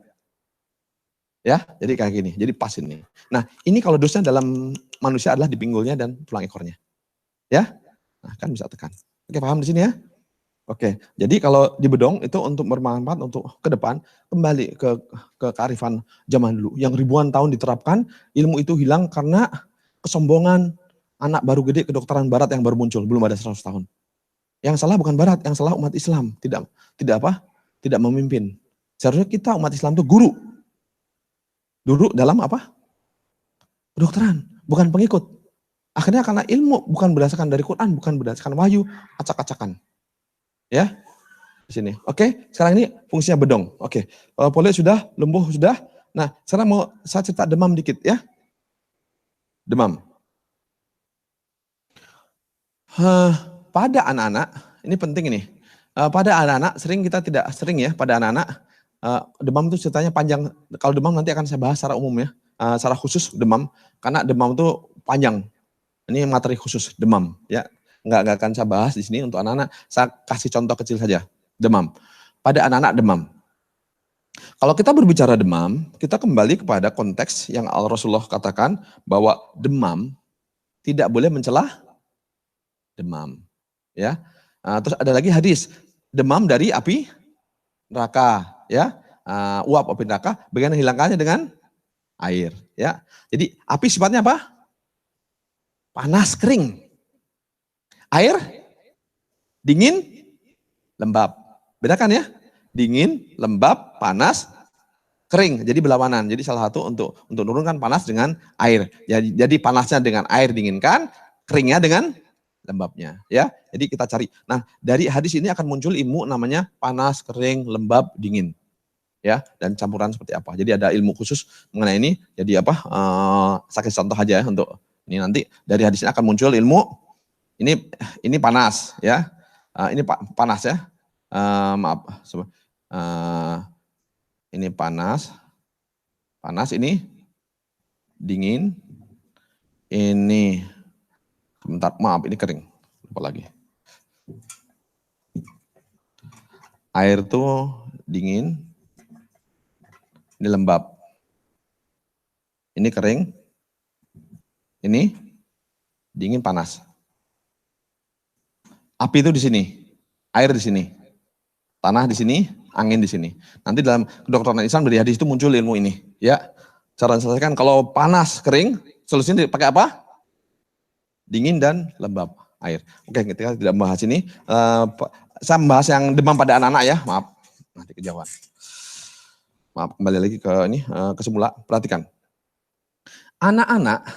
Ya, jadi kayak gini. Jadi pas ini. Nah, ini kalau dosnya dalam manusia adalah di pinggulnya dan tulang ekornya. Ya, nah kan bisa tekan. Oke, paham di sini ya? Oke, jadi kalau di bedong itu untuk bermanfaat untuk ke depan, kembali ke kearifan zaman dulu. Yang ribuan tahun diterapkan, ilmu itu hilang karena kesombongan anak baru gede kedokteran barat yang baru muncul, belum ada 100 tahun. Yang salah bukan barat, yang salah umat Islam, tidak memimpin. Seharusnya kita umat Islam itu guru dalam apa? Kedokteran, bukan pengikut. Akhirnya karena ilmu bukan berdasarkan dari Quran, bukan berdasarkan wahyu, acak-acakan. Ya, di sini. Oke, sekarang ini fungsinya bedong. Oke, polio sudah, lumpuh sudah. Nah, sekarang mau saya cerita demam dikit ya. Demam. Pada anak-anak, ini penting ini. Pada anak-anak, tidak sering ya, pada anak-anak, demam itu ceritanya panjang. Kalau demam nanti akan saya bahas secara umum ya, secara khusus demam. Karena demam itu panjang. Ini materi khusus demam ya. Nggak akan saya bahas di sini untuk anak-anak. Saya kasih contoh kecil saja. Demam. Pada anak-anak demam. Kalau kita berbicara demam, kita kembali kepada konteks yang Rasulullah katakan bahwa demam tidak boleh mencela demam. Ya. Terus ada lagi hadis, demam dari api neraka. Ya. Uap api neraka, bagaimana hilangkannya dengan air. Ya. Jadi api sifatnya apa? Panas, kering. Air, dingin, lembab. Bedakan ya, dingin, lembab, panas, kering. Jadi berlawanan. Jadi salah satu untuk menurunkan panas dengan air. Jadi panasnya dengan air dinginkan, keringnya dengan lembabnya. Ya, jadi kita cari. Nah, dari hadis ini akan muncul ilmu namanya panas, kering, lembab, dingin. Ya, dan campuran seperti apa. Jadi ada ilmu khusus mengenai ini. Jadi apa? Saya kasih contoh aja ya untuk ini nanti dari hadis ini akan muncul ilmu. Ini panas ya, ini panas ya, maaf, ini panas ini dingin, ini sebentar, maaf ini kering, lupa lagi. Air tuh dingin, ini lembab, ini kering, ini dingin panas. Api itu di sini, air di sini, tanah di sini, angin di sini. Nanti dalam kedokteran Islam dari hadis itu muncul ilmu ini. Ya, cara selesaikan kalau panas kering, solusinya pakai apa? Dingin dan lembab air. Oke, kita tidak membahas ini. Saya membahas yang demam pada anak-anak ya. Maaf, nanti kejauhan. Maaf, kembali lagi ke ini ke semula. Perhatikan, anak-anak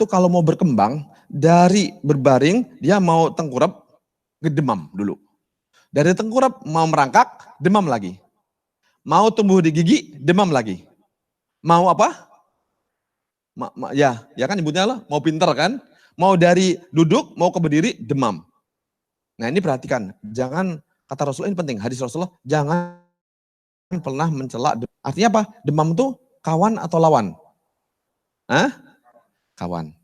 tuh kalau mau berkembang dari berbaring, dia mau tengkurap, demam dulu. Dari tengkurap mau merangkak, demam lagi. Mau tumbuh di gigi, demam lagi. Mau apa? Ya kan nyebutnya lah, mau pinter kan? Mau dari duduk, mau ke berdiri, demam. Nah ini perhatikan, jangan, kata Rasulullah ini penting, hadis Rasulullah, jangan pernah mencela. Artinya apa? Demam itu kawan atau lawan? Kawan.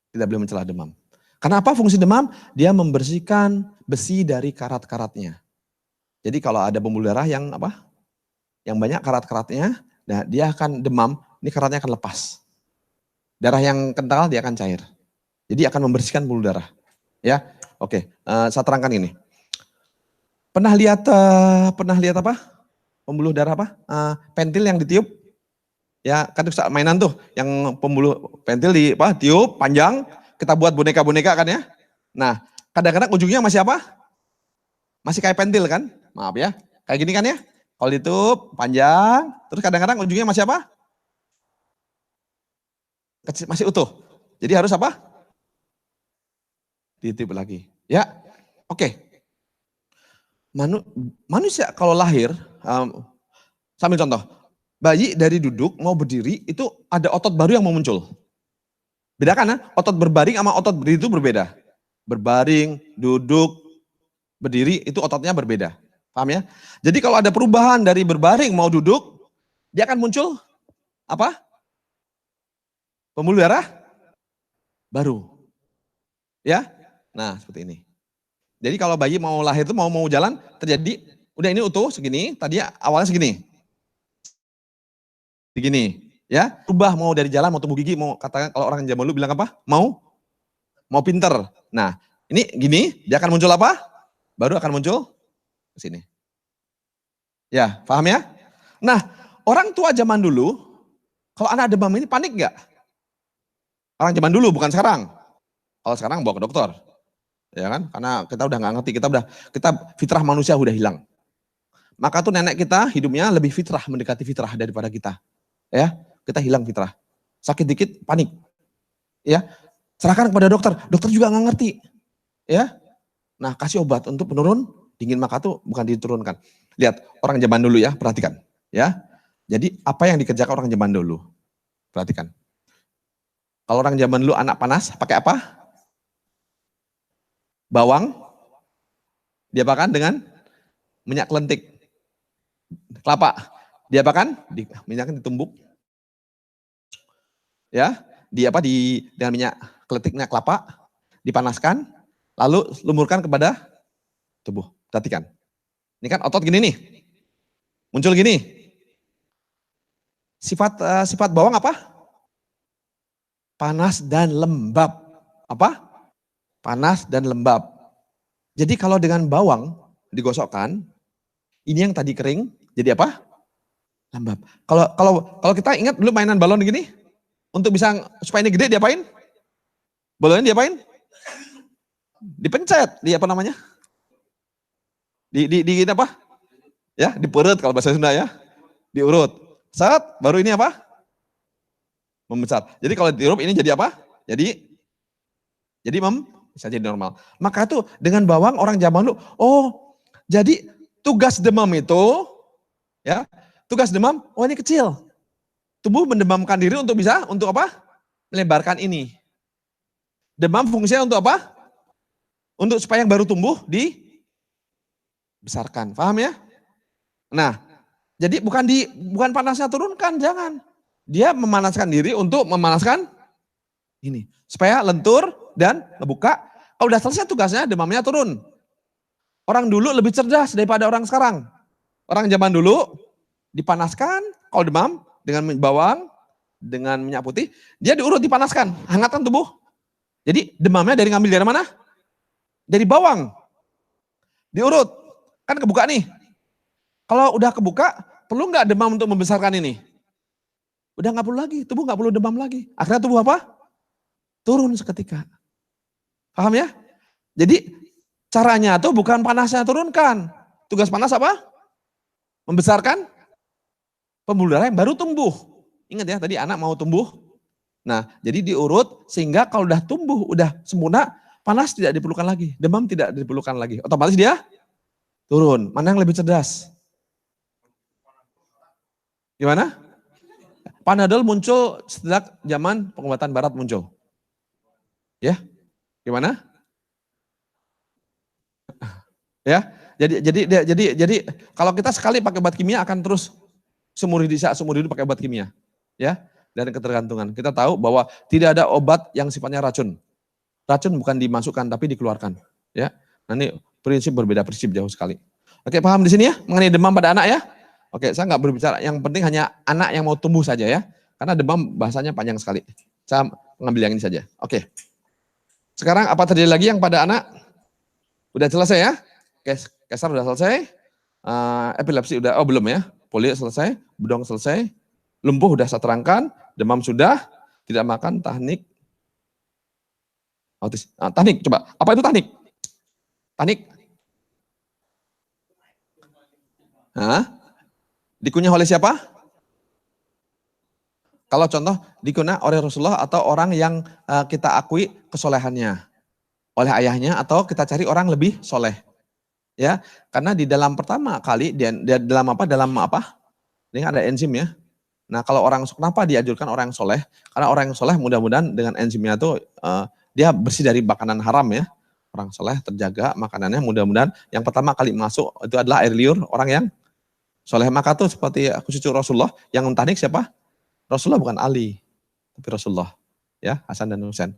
Tidak boleh mencela demam. Karena apa fungsi demam? Dia membersihkan besi dari karat-karatnya. Jadi kalau ada pembuluh darah yang apa? Yang banyak karat-karatnya, nah dia akan demam, ini karatnya akan lepas. Darah yang kental dia akan cair. Jadi akan membersihkan pembuluh darah. Ya, oke. Saya terangkan ini. Pernah lihat apa? Pembuluh darah apa? Pentil yang ditiup. Ya, kan itu mainan tuh, yang pembuluh pentil tiup panjang, kita buat boneka-boneka kan ya. Nah, kadang-kadang ujungnya masih apa? Masih kayak pentil kan? Maaf ya. Kayak gini kan ya. Kalau ditutup panjang, terus kadang-kadang ujungnya masih apa? Kecil, masih utuh. Jadi harus apa? Ditutup lagi. Ya, oke. Manusia kalau lahir, sambil contoh, bayi dari duduk mau berdiri itu ada otot baru yang mau muncul. Bedakan ya, otot berbaring sama otot berdiri itu berbeda. Berbaring, duduk, berdiri itu ototnya berbeda. Paham ya? Jadi kalau ada perubahan dari berbaring mau duduk, dia akan muncul apa? Pembuluh darah baru. Ya? Nah, seperti ini. Jadi kalau bayi mau lahir itu mau jalan terjadi udah ini utuh segini, tadi awalnya segini. Begini, ya. Rubah mau dari jalan mau tumbuh gigi, mau katakan kalau orang zaman dulu bilang apa? Mau pinter. Nah, ini gini, dia akan muncul apa? Baru akan muncul ke sini. Ya, paham ya? Nah, orang tua zaman dulu, kalau anak demam ini panik nggak? Orang zaman dulu, bukan sekarang. Kalau sekarang bawa ke dokter. Ya kan? Karena kita udah nggak ngerti, kita fitrah manusia udah hilang. Maka tuh nenek kita hidupnya lebih fitrah, mendekati fitrah daripada kita. Ya, kita hilang fitrah. Sakit dikit panik. Ya, serahkan kepada dokter. Dokter juga nggak ngerti. Ya. Nah, kasih obat untuk penurun dingin, maka tuh bukan diturunkan. Lihat orang zaman dulu ya, perhatikan. Ya. Jadi apa yang dikerjakan orang zaman dulu? Perhatikan. Kalau orang zaman dulu anak panas, pakai apa? Bawang. Diapakan dengan minyak kelentik. Kelapa. Diapakan? Minyaknya ditumbuk. Ya, dengan minyak kelentiknya kelapa, dipanaskan, lalu lumurkan kepada tubuh. Perhatikan. Ini kan otot gini nih. Muncul gini. Sifat bawang apa? Panas dan lembab. Apa? Panas dan lembab. Jadi kalau dengan bawang digosokkan, ini yang tadi kering, jadi apa? Lembab. Kalau kita ingat dulu mainan balon gini, untuk bisa supaya ini gede diapain? Balonnya diapain? Dipencet, di apa namanya? Di apa? Ya, diperut kalau bahasa Sunda ya. Diurut. Set, baru ini apa? Membesar. Jadi kalau diurut ini jadi apa? Jadi bisa jadi normal. Maka tuh dengan bawang orang zaman dulu, oh jadi tugas demam itu, ya tugas demam, oh ini kecil. Tubuh mendemamkan diri untuk apa? Melebarkan ini. Demam fungsinya untuk apa? Untuk supaya yang baru tumbuh dibesarkan. Paham ya? Nah, jadi bukan panasnya turunkan, jangan. Dia memanaskan diri untuk memanaskan ini. Supaya lentur dan ngebuka. Kalau udah selesai tugasnya, demamnya turun. Orang dulu lebih cerdas daripada orang sekarang. Orang zaman dulu dipanaskan, kalau demam dengan bawang, dengan minyak putih, dia diurut dipanaskan, hangatkan tubuh. Jadi demamnya ngambil dari mana? Dari bawang. Diurut, kan kebuka nih. Kalau udah kebuka, perlu nggak demam untuk membesarkan ini? Udah nggak perlu lagi, tubuh nggak perlu demam lagi. Akhirnya tubuh apa? Turun seketika. Paham ya? Jadi caranya tuh bukan panasnya turunkan. Tugas panas apa? Membesarkan pembuluh darah yang baru tumbuh. Ingat ya, tadi anak mau tumbuh. Nah, jadi diurut sehingga kalau udah tumbuh, udah sempurna, panas tidak diperlukan lagi, demam tidak diperlukan lagi. Otomatis dia turun. Mana yang lebih cerdas? Gimana? Panadol muncul sejak zaman pengobatan barat muncul. Ya, gimana? Ya, jadi kalau kita sekali pakai obat kimia akan terus seumur hidup pakai obat kimia. Ya, dan ketergantungan. Kita tahu bahwa tidak ada obat yang sifatnya racun. Racun bukan dimasukkan tapi dikeluarkan. Ya, nanti berbeda prinsip jauh sekali. Oke, paham di sini ya mengenai demam pada anak ya? Oke, saya nggak berbicara, yang penting hanya anak yang mau tumbuh saja ya. Karena demam bahasanya panjang sekali. Saya mengambil yang ini saja. Oke. Sekarang apa terjadi lagi yang pada anak? Udah selesai ya? Kesar udah selesai. Epilepsi udah, belum ya. Polio selesai, bedong selesai. Lumpuh udah saya terangkan. Demam sudah. Tidak makan, tahnik. Autis. Tahnik, coba. Apa itu tahnik? Tahnik? Hah? Dikunyah oleh siapa? Kalau contoh dikunyah oleh Rasulullah atau orang yang kita akui kesolehannya. Oleh ayahnya atau kita cari orang lebih soleh. Ya, karena di dalam pertama kali, dalam apa? Ini kan ada enzim ya. Nah kalau kenapa dianjurkan orang yang soleh? Karena orang yang soleh mudah-mudahan dengan enzimnya itu dia bersih dari makanan haram ya. Orang soleh terjaga makanannya, mudah-mudahan yang pertama kali masuk itu adalah air liur orang yang soleh. Maka tuh seperti cucu Rasulullah yang mentahnik siapa? Rasulullah, bukan Ali, tapi Rasulullah, ya, Hasan dan Husain.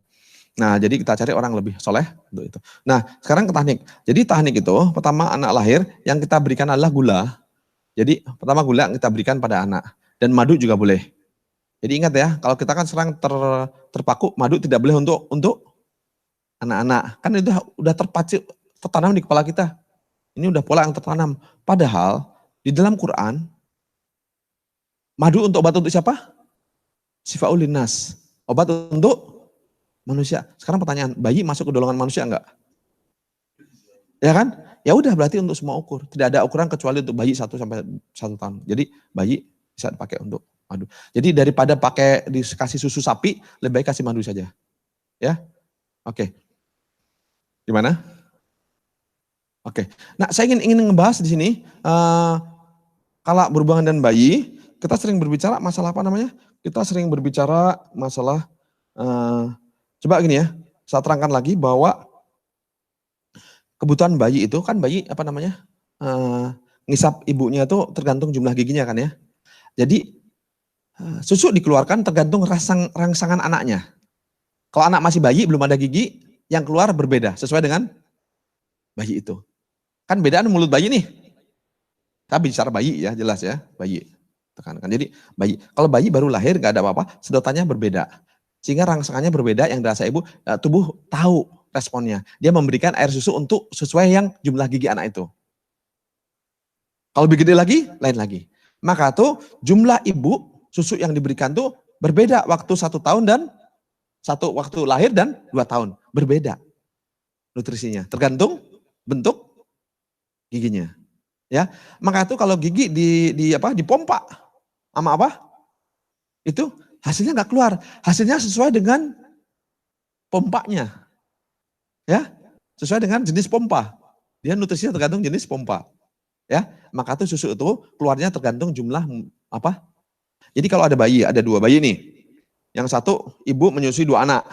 Nah, jadi kita cari orang lebih soleh untuk itu. Nah, sekarang ke tahnik. Jadi tahnik itu pertama anak lahir yang kita berikan adalah gula. Jadi pertama gula yang kita berikan pada anak, dan madu juga boleh. Jadi ingat ya, kalau kita kan serang terpaku, madu tidak boleh untuk anak-anak. Kan itu udah tertanam di kepala kita. Ini udah pola yang tertanam. Padahal di dalam Quran, madu untuk obat untuk siapa? Syifaul linnas, obat untuk manusia. Sekarang pertanyaan, bayi masuk ke golongan manusia enggak? Ya kan? Ya udah, berarti untuk semua ukur. Tidak ada ukuran kecuali untuk bayi 1 sampai 1 tahun. Jadi bayi bisa dipakai untuk madu. Jadi daripada dikasih susu sapi, lebih baik kasih madu saja. Ya. Oke. Gimana? Oke. Nah, saya ingin ngebahas di sini kalau berhubungan dengan bayi, kita sering berbicara masalah apa namanya? Kita sering berbicara masalah, coba gini ya, saya terangkan lagi bahwa kebutuhan bayi itu kan bayi apa namanya, ngisap ibunya itu tergantung jumlah giginya kan ya. Jadi susu dikeluarkan tergantung rangsangan anaknya. Kalau anak masih bayi belum ada gigi, yang keluar berbeda sesuai dengan bayi itu. Kan bedaan mulut bayi nih. Kita bicara bayi ya, jelas ya, bayi. Tekankan. Jadi bayi, kalau bayi baru lahir nggak ada apa-apa, sedotannya berbeda. Sehingga rangsangannya berbeda, yang dirasa ibu, tubuh tahu responnya. Dia memberikan air susu untuk sesuai yang jumlah gigi anak itu. Kalau lebih gede lagi, lain lagi. Maka tuh jumlah ibu susu yang diberikan tuh berbeda waktu 1 tahun dan waktu lahir dan 2 tahun. Berbeda nutrisinya, tergantung bentuk giginya. Ya, maka itu kalau gigi dipompa sama apa? Itu hasilnya nggak keluar. Hasilnya sesuai dengan pompanya. Ya, sesuai dengan jenis pompa. Dia nutrisinya tergantung jenis pompa. Ya, maka itu susu itu keluarnya tergantung jumlah apa? Jadi kalau ada bayi, ada 2 bayi nih. Yang satu ibu menyusui 2 anak.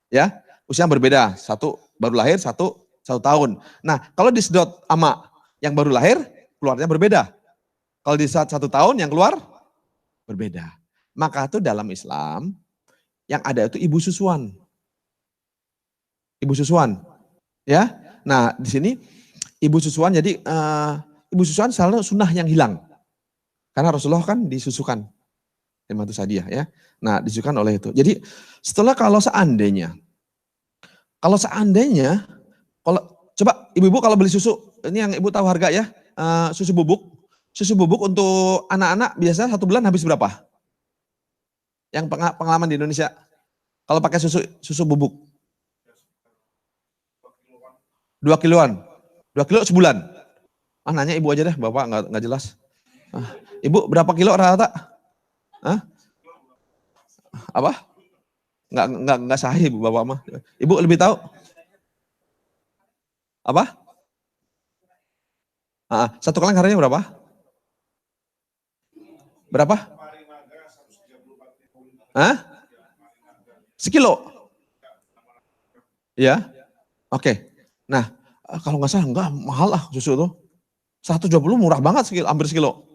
Ya, usia berbeda. Satu baru lahir, satu tahun. Nah, kalau disedot ama yang baru lahir, keluarnya berbeda. Kalau di saat 1 tahun yang keluar, berbeda. Maka itu dalam Islam, yang ada itu ibu susuan. Ibu susuan. Ya. Nah, di sini ibu susuan, jadi ibu susuan selalu sunnah yang hilang. Karena Rasulullah kan disusukan. Itu Sadiah ya. Nah, disusukan oleh itu. Jadi setelah kalau seandainya, coba ibu-ibu kalau beli susu, ini yang ibu tahu harga ya, susu bubuk. Susu bubuk untuk anak-anak biasa 1 bulan habis berapa? Yang pengalaman di Indonesia. Kalau pakai susu bubuk. 2 kiloan. 2 kilo sebulan. Nanya ibu aja deh, bapak nggak jelas. Ibu berapa kilo rata-rata? Apa? Nggak sahih ibu, bapak mah. Ibu lebih tahu? Apa? 1 kaleng harganya berapa? Berapa? Sekilo? Ya. Oke. Nah, kalau nggak salah enggak mahal lah susu itu. 120 murah banget, hampir sekilo.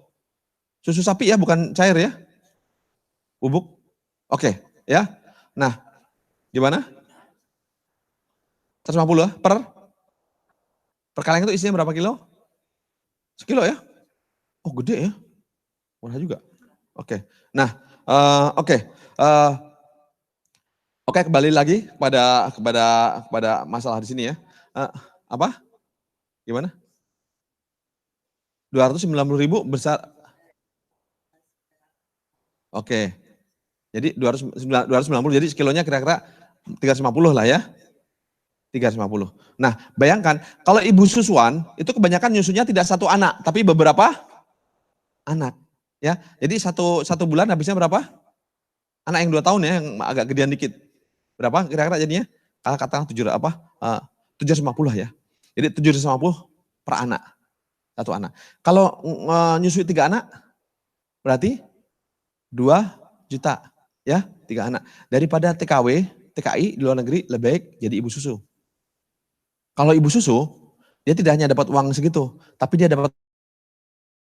Susu sapi ya, bukan cair ya. Bubuk. Oke, ya. Nah, gimana? 150 ya per kaleng itu isinya berapa kilo? Sekilo ya? Oh gede ya, murah juga. Oke, nah oke, kembali lagi kepada masalah di sini ya. Apa? Gimana? 290.000 besar. Oke, jadi 290, jadi sekilonya kira-kira 350 lah ya. 350. Nah, bayangkan kalau ibu susuan itu kebanyakan nyusunya tidak 1 anak, tapi beberapa anak. Ya, jadi satu bulan habisnya berapa? Anak yang 2 tahun ya, yang agak gedean dikit. Berapa kira-kira jadinya? Kalau katakan 750 ya. Jadi 750 per anak. Satu anak. Kalau nyusui 3 anak, berarti 2 juta. Ya, 3 anak. Daripada TKI di luar negeri lebih baik jadi ibu susu. Kalau ibu susu, dia tidak hanya dapat uang segitu, tapi dia dapat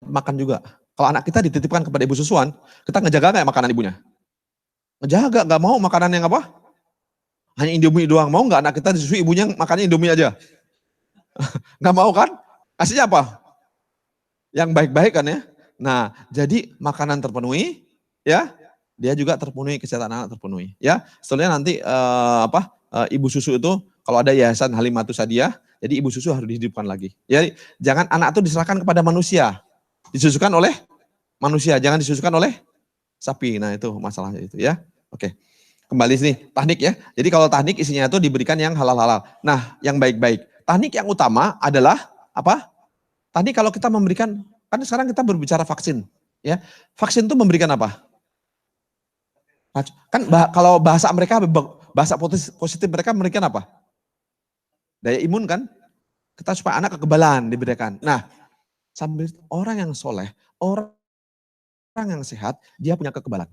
makan juga. Kalau anak kita dititipkan kepada ibu susuan, kita ngejaga nggak makanan ibunya? Ngejaga, nggak mau makanan yang apa? Hanya Indomie doang. Mau nggak anak kita disusui ibunya makannya Indomie aja? Nggak mau kan? Kasihnya apa? Yang baik-baik kan ya. Nah, jadi makanan terpenuhi, ya, dia juga terpenuhi, kesehatan anak terpenuhi. Ya, setelahnya nanti ibu susu itu kalau ada yayasan Halimatus Sadiah, jadi ibu susu harus dihidupkan lagi. Ya, jangan anak itu diserahkan kepada manusia, disusukan oleh manusia, jangan disusukan oleh sapi. Nah itu masalahnya itu ya. Oke, kembali sini tahnik ya. Jadi kalau tahnik isinya itu diberikan yang halal-halal. Nah, yang baik-baik. Tahnik yang utama adalah apa? Tahnik kalau kita memberikan, kan sekarang kita berbicara vaksin, ya. Vaksin itu memberikan apa? Kan kalau bahasa mereka, bahasa positif mereka memberikan apa? Daya imun kan? Kita supaya anak kekebalan diberikan. Nah, sambil orang yang soleh, orang yang sehat, dia punya kekebalan.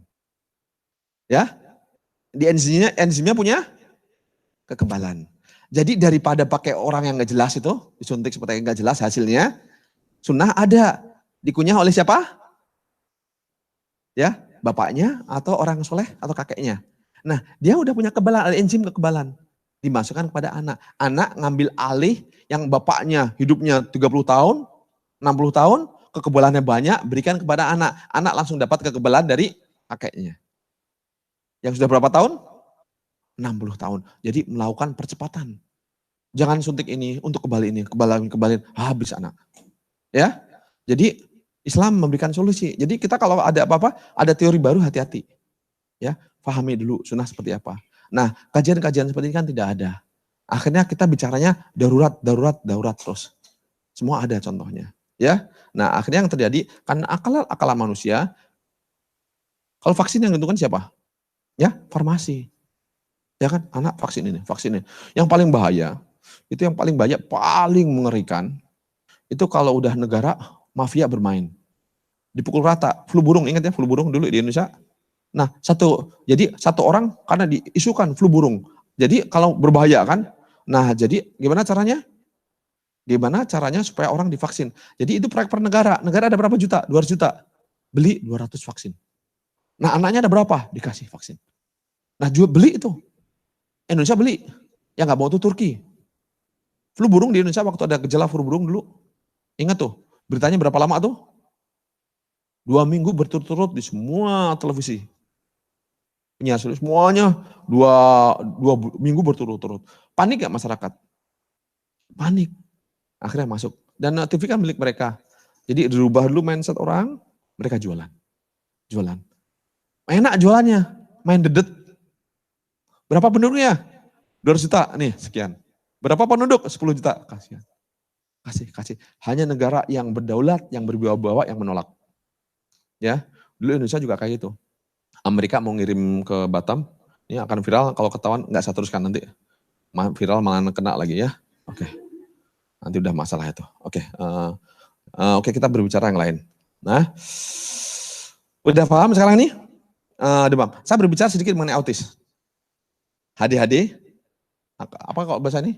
Ya, di enzimnya punya kekebalan. Jadi daripada pakai orang yang nggak jelas itu, disuntik seperti yang nggak jelas hasilnya, sunnah ada, dikunyah oleh siapa? Ya, bapaknya atau orang soleh atau kakeknya. Nah, dia udah punya kekebalan, enzim kekebalan. Dimasukkan kepada anak. Anak ngambil alih yang bapaknya hidupnya 30 tahun, 60 tahun, kekebalannya banyak, berikan kepada anak. Anak langsung dapat kekebalan dari kakeknya. Yang sudah berapa tahun? 60 tahun. Jadi melakukan percepatan. Jangan suntik ini untuk kebalin, habis anak. Ya, jadi Islam memberikan solusi. Jadi kita kalau ada apa-apa, ada teori baru hati-hati. Ya, pahami dulu sunnah seperti apa. Nah, kajian-kajian seperti ini kan tidak ada. Akhirnya kita bicaranya darurat terus. Semua ada contohnya. Ya, nah akhirnya yang terjadi karena akal manusia. Kalau vaksin yang tentukan siapa? Ya, farmasi. Ya kan, anak vaksin ini. Yang paling bahaya, itu yang paling banyak, paling mengerikan, itu kalau udah negara mafia bermain. Dipukul rata, flu burung, ingat ya flu burung dulu di Indonesia? Nah, jadi satu orang karena diisukan flu burung. Jadi kalau berbahaya kan, nah jadi gimana caranya? Gimana caranya supaya orang divaksin? Jadi itu proyek per negara. Negara ada berapa juta? 200 juta. Beli 200 vaksin. Nah anaknya ada berapa? Dikasih vaksin. Nah beli itu. Indonesia beli. Yang nggak mau tuh Turki. Flu burung di Indonesia waktu ada gejala flu burung dulu. Ingat tuh, beritanya berapa lama tuh? 2 minggu berturut-turut di semua televisi. Semuanya 2 minggu berturut-turut. Panik gak masyarakat? Panik. Akhirnya masuk. Dan TV kan milik mereka. Jadi dirubah dulu mindset orang, mereka jualan. Enak jualannya, main dedet. Berapa penduduknya? 200 juta, nih sekian. Berapa penduduk? 10 juta, kasihan. Kasih. Hanya negara yang berdaulat, yang berwibawa yang menolak. Ya, dulu Indonesia juga kayak gitu. Amerika mau ngirim ke Batam, ini akan viral kalau ketahuan nggak saya teruskan nanti. Viral malah kena lagi ya. Oke. Nanti udah masalah itu. Oke. Oke, kita berbicara yang lain. Nah, udah paham sekarang nih? Demam. Saya berbicara sedikit mengenai autis. HDHD. Apa kalau bahasa ini?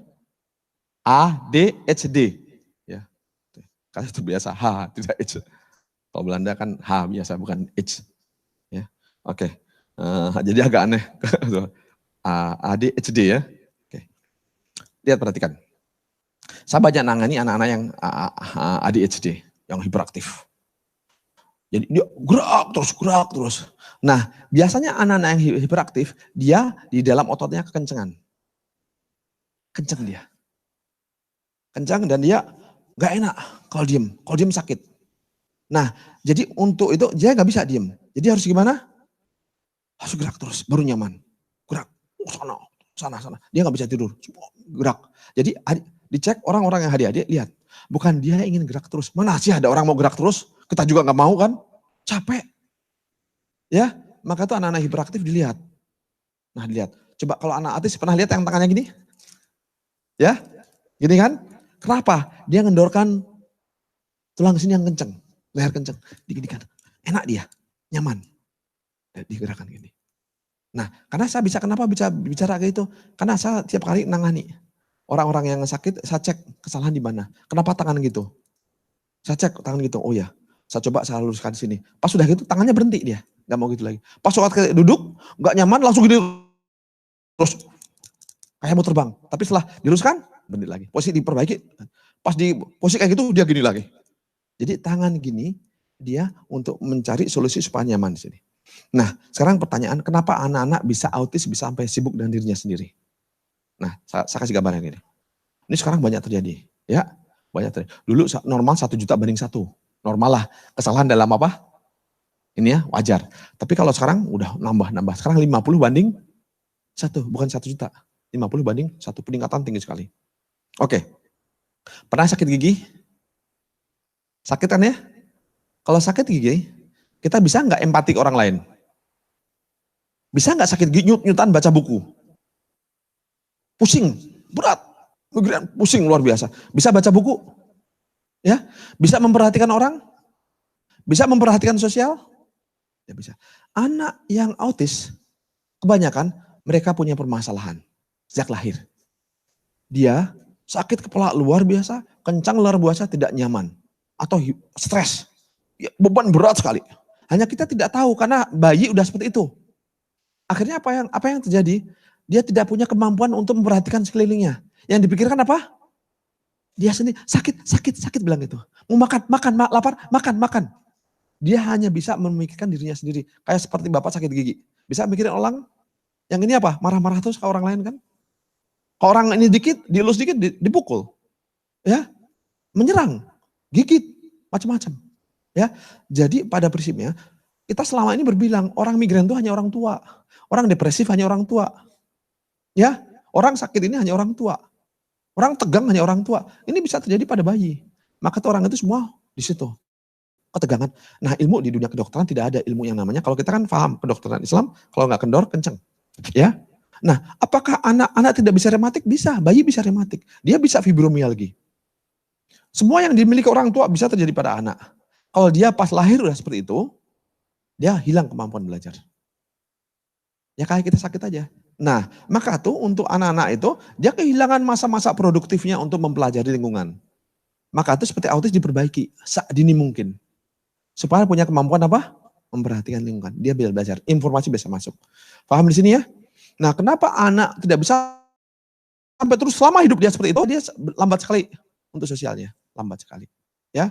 ADHD. Ya. Karena itu biasa H, tidak H. Kalau Belanda kan H biasa, bukan H. Ya. Oke. Jadi agak aneh. ADHD ya. Oke. Lihat, perhatikan. Saya banyak nangani anak-anak yang ADHD, yang hiperaktif. Jadi dia gerak terus. Nah, biasanya anak-anak yang hiperaktif, dia di dalam ototnya kekencengan. Kenceng dia. Kencang dan dia gak enak kalau diem sakit. Nah, jadi untuk itu dia gak bisa diem. Jadi harus gimana? Harus gerak terus, baru nyaman. Gerak, sana. Dia gak bisa tidur, gerak. Jadi dicek orang-orang yang ADHD, lihat. Bukan dia ingin gerak terus. Mana sih ada orang mau gerak terus? Kita juga nggak mau kan, capek. Ya, maka itu anak-anak hiperaktif dilihat. Nah dilihat, coba kalau anak autis pernah lihat yang tangannya gini? Ya, gini kan? Kenapa? Dia ngendorkan tulang sini yang kenceng, leher kenceng, diginikan. Enak dia, nyaman. Digerakkan gini. Nah, karena saya kenapa bisa bicara kayak itu? Karena saya tiap kali nangani orang-orang yang sakit, saya cek kesalahan di mana. Kenapa tangan gitu? Saya cek tangan gitu, oh ya, saya coba saya luruskan di sini. Pas sudah gitu tangannya berhenti dia, nggak mau gitu lagi. Pas waktu duduk, nggak nyaman langsung gini terus kayak mau terbang. Tapi setelah diluruskan, berhenti lagi. Posisi diperbaiki, pas di posisi kayak gitu dia gini lagi. Jadi tangan gini dia untuk mencari solusi supaya nyaman di sini. Nah, sekarang pertanyaan, kenapa anak-anak bisa autis bisa sampai sibuk dengan dirinya sendiri? Nah, saya kasih gambaran ini. Ini sekarang banyak terjadi, ya. Banyak terjadi. Dulu normal 1 juta banding 1. Normal lah. Kesalahan dalam apa? Ini ya, wajar. Tapi kalau sekarang udah nambah. Sekarang 50 banding 1, bukan 1 juta. 50 banding 1, peningkatan tinggi sekali. Oke. Pernah sakit gigi? Sakit kan ya? Kalau sakit gigi, kita bisa nggak empati ke orang lain? Bisa nggak sakit gigi nyut-nyutan baca buku? Pusing, berat, pusing luar biasa. Bisa baca buku? Ya, bisa memperhatikan orang? Bisa memperhatikan sosial? Ya bisa. Anak yang autis, kebanyakan mereka punya permasalahan sejak lahir. Dia sakit kepala luar biasa, kencang luar biasa, tidak nyaman. Atau stres, ya, beban berat sekali. Hanya kita tidak tahu karena bayi udah seperti itu. Akhirnya apa yang terjadi? Dia tidak punya kemampuan untuk memperhatikan sekelilingnya. Yang dipikirkan apa? Dia sendiri sakit bilang gitu. Mau makan, lapar, makan. Dia hanya bisa memikirkan dirinya sendiri. Kayak seperti bapak sakit gigi. Bisa mikirin orang yang ini apa? Marah-marah terus ke orang lain kan? Kalau orang ini dikit, dielus dikit, dipukul. Ya, menyerang, gigit, macam-macam. Ya, jadi pada prinsipnya kita selama ini berbilang orang migran itu hanya orang tua, orang depresif hanya orang tua. Ya, orang sakit ini hanya orang tua. Orang tegang hanya orang tua. Ini bisa terjadi pada bayi. Maka orang itu semua di situ. Ketegangan. Nah, ilmu di dunia kedokteran tidak ada ilmu yang namanya, kalau kita kan paham kedokteran Islam, kalau nggak kendor kenceng. Ya. Nah, apakah anak-anak tidak bisa rematik? Bisa, bayi bisa rematik. Dia bisa fibromialgi. Semua yang dimiliki orang tua bisa terjadi pada anak. Kalau dia pas lahir udah seperti itu, dia hilang kemampuan belajar. Ya kayak kita sakit aja. Nah, maka tuh untuk anak-anak itu, dia kehilangan masa-masa produktifnya untuk mempelajari lingkungan. Maka itu seperti autis diperbaiki, sedini mungkin. Supaya punya kemampuan apa? Memperhatikan lingkungan. Dia bisa belajar, informasi bisa masuk. Paham di sini ya? Nah, kenapa anak tidak bisa sampai terus selama hidup dia seperti itu? Dia lambat sekali untuk sosialnya, lambat sekali. Ya,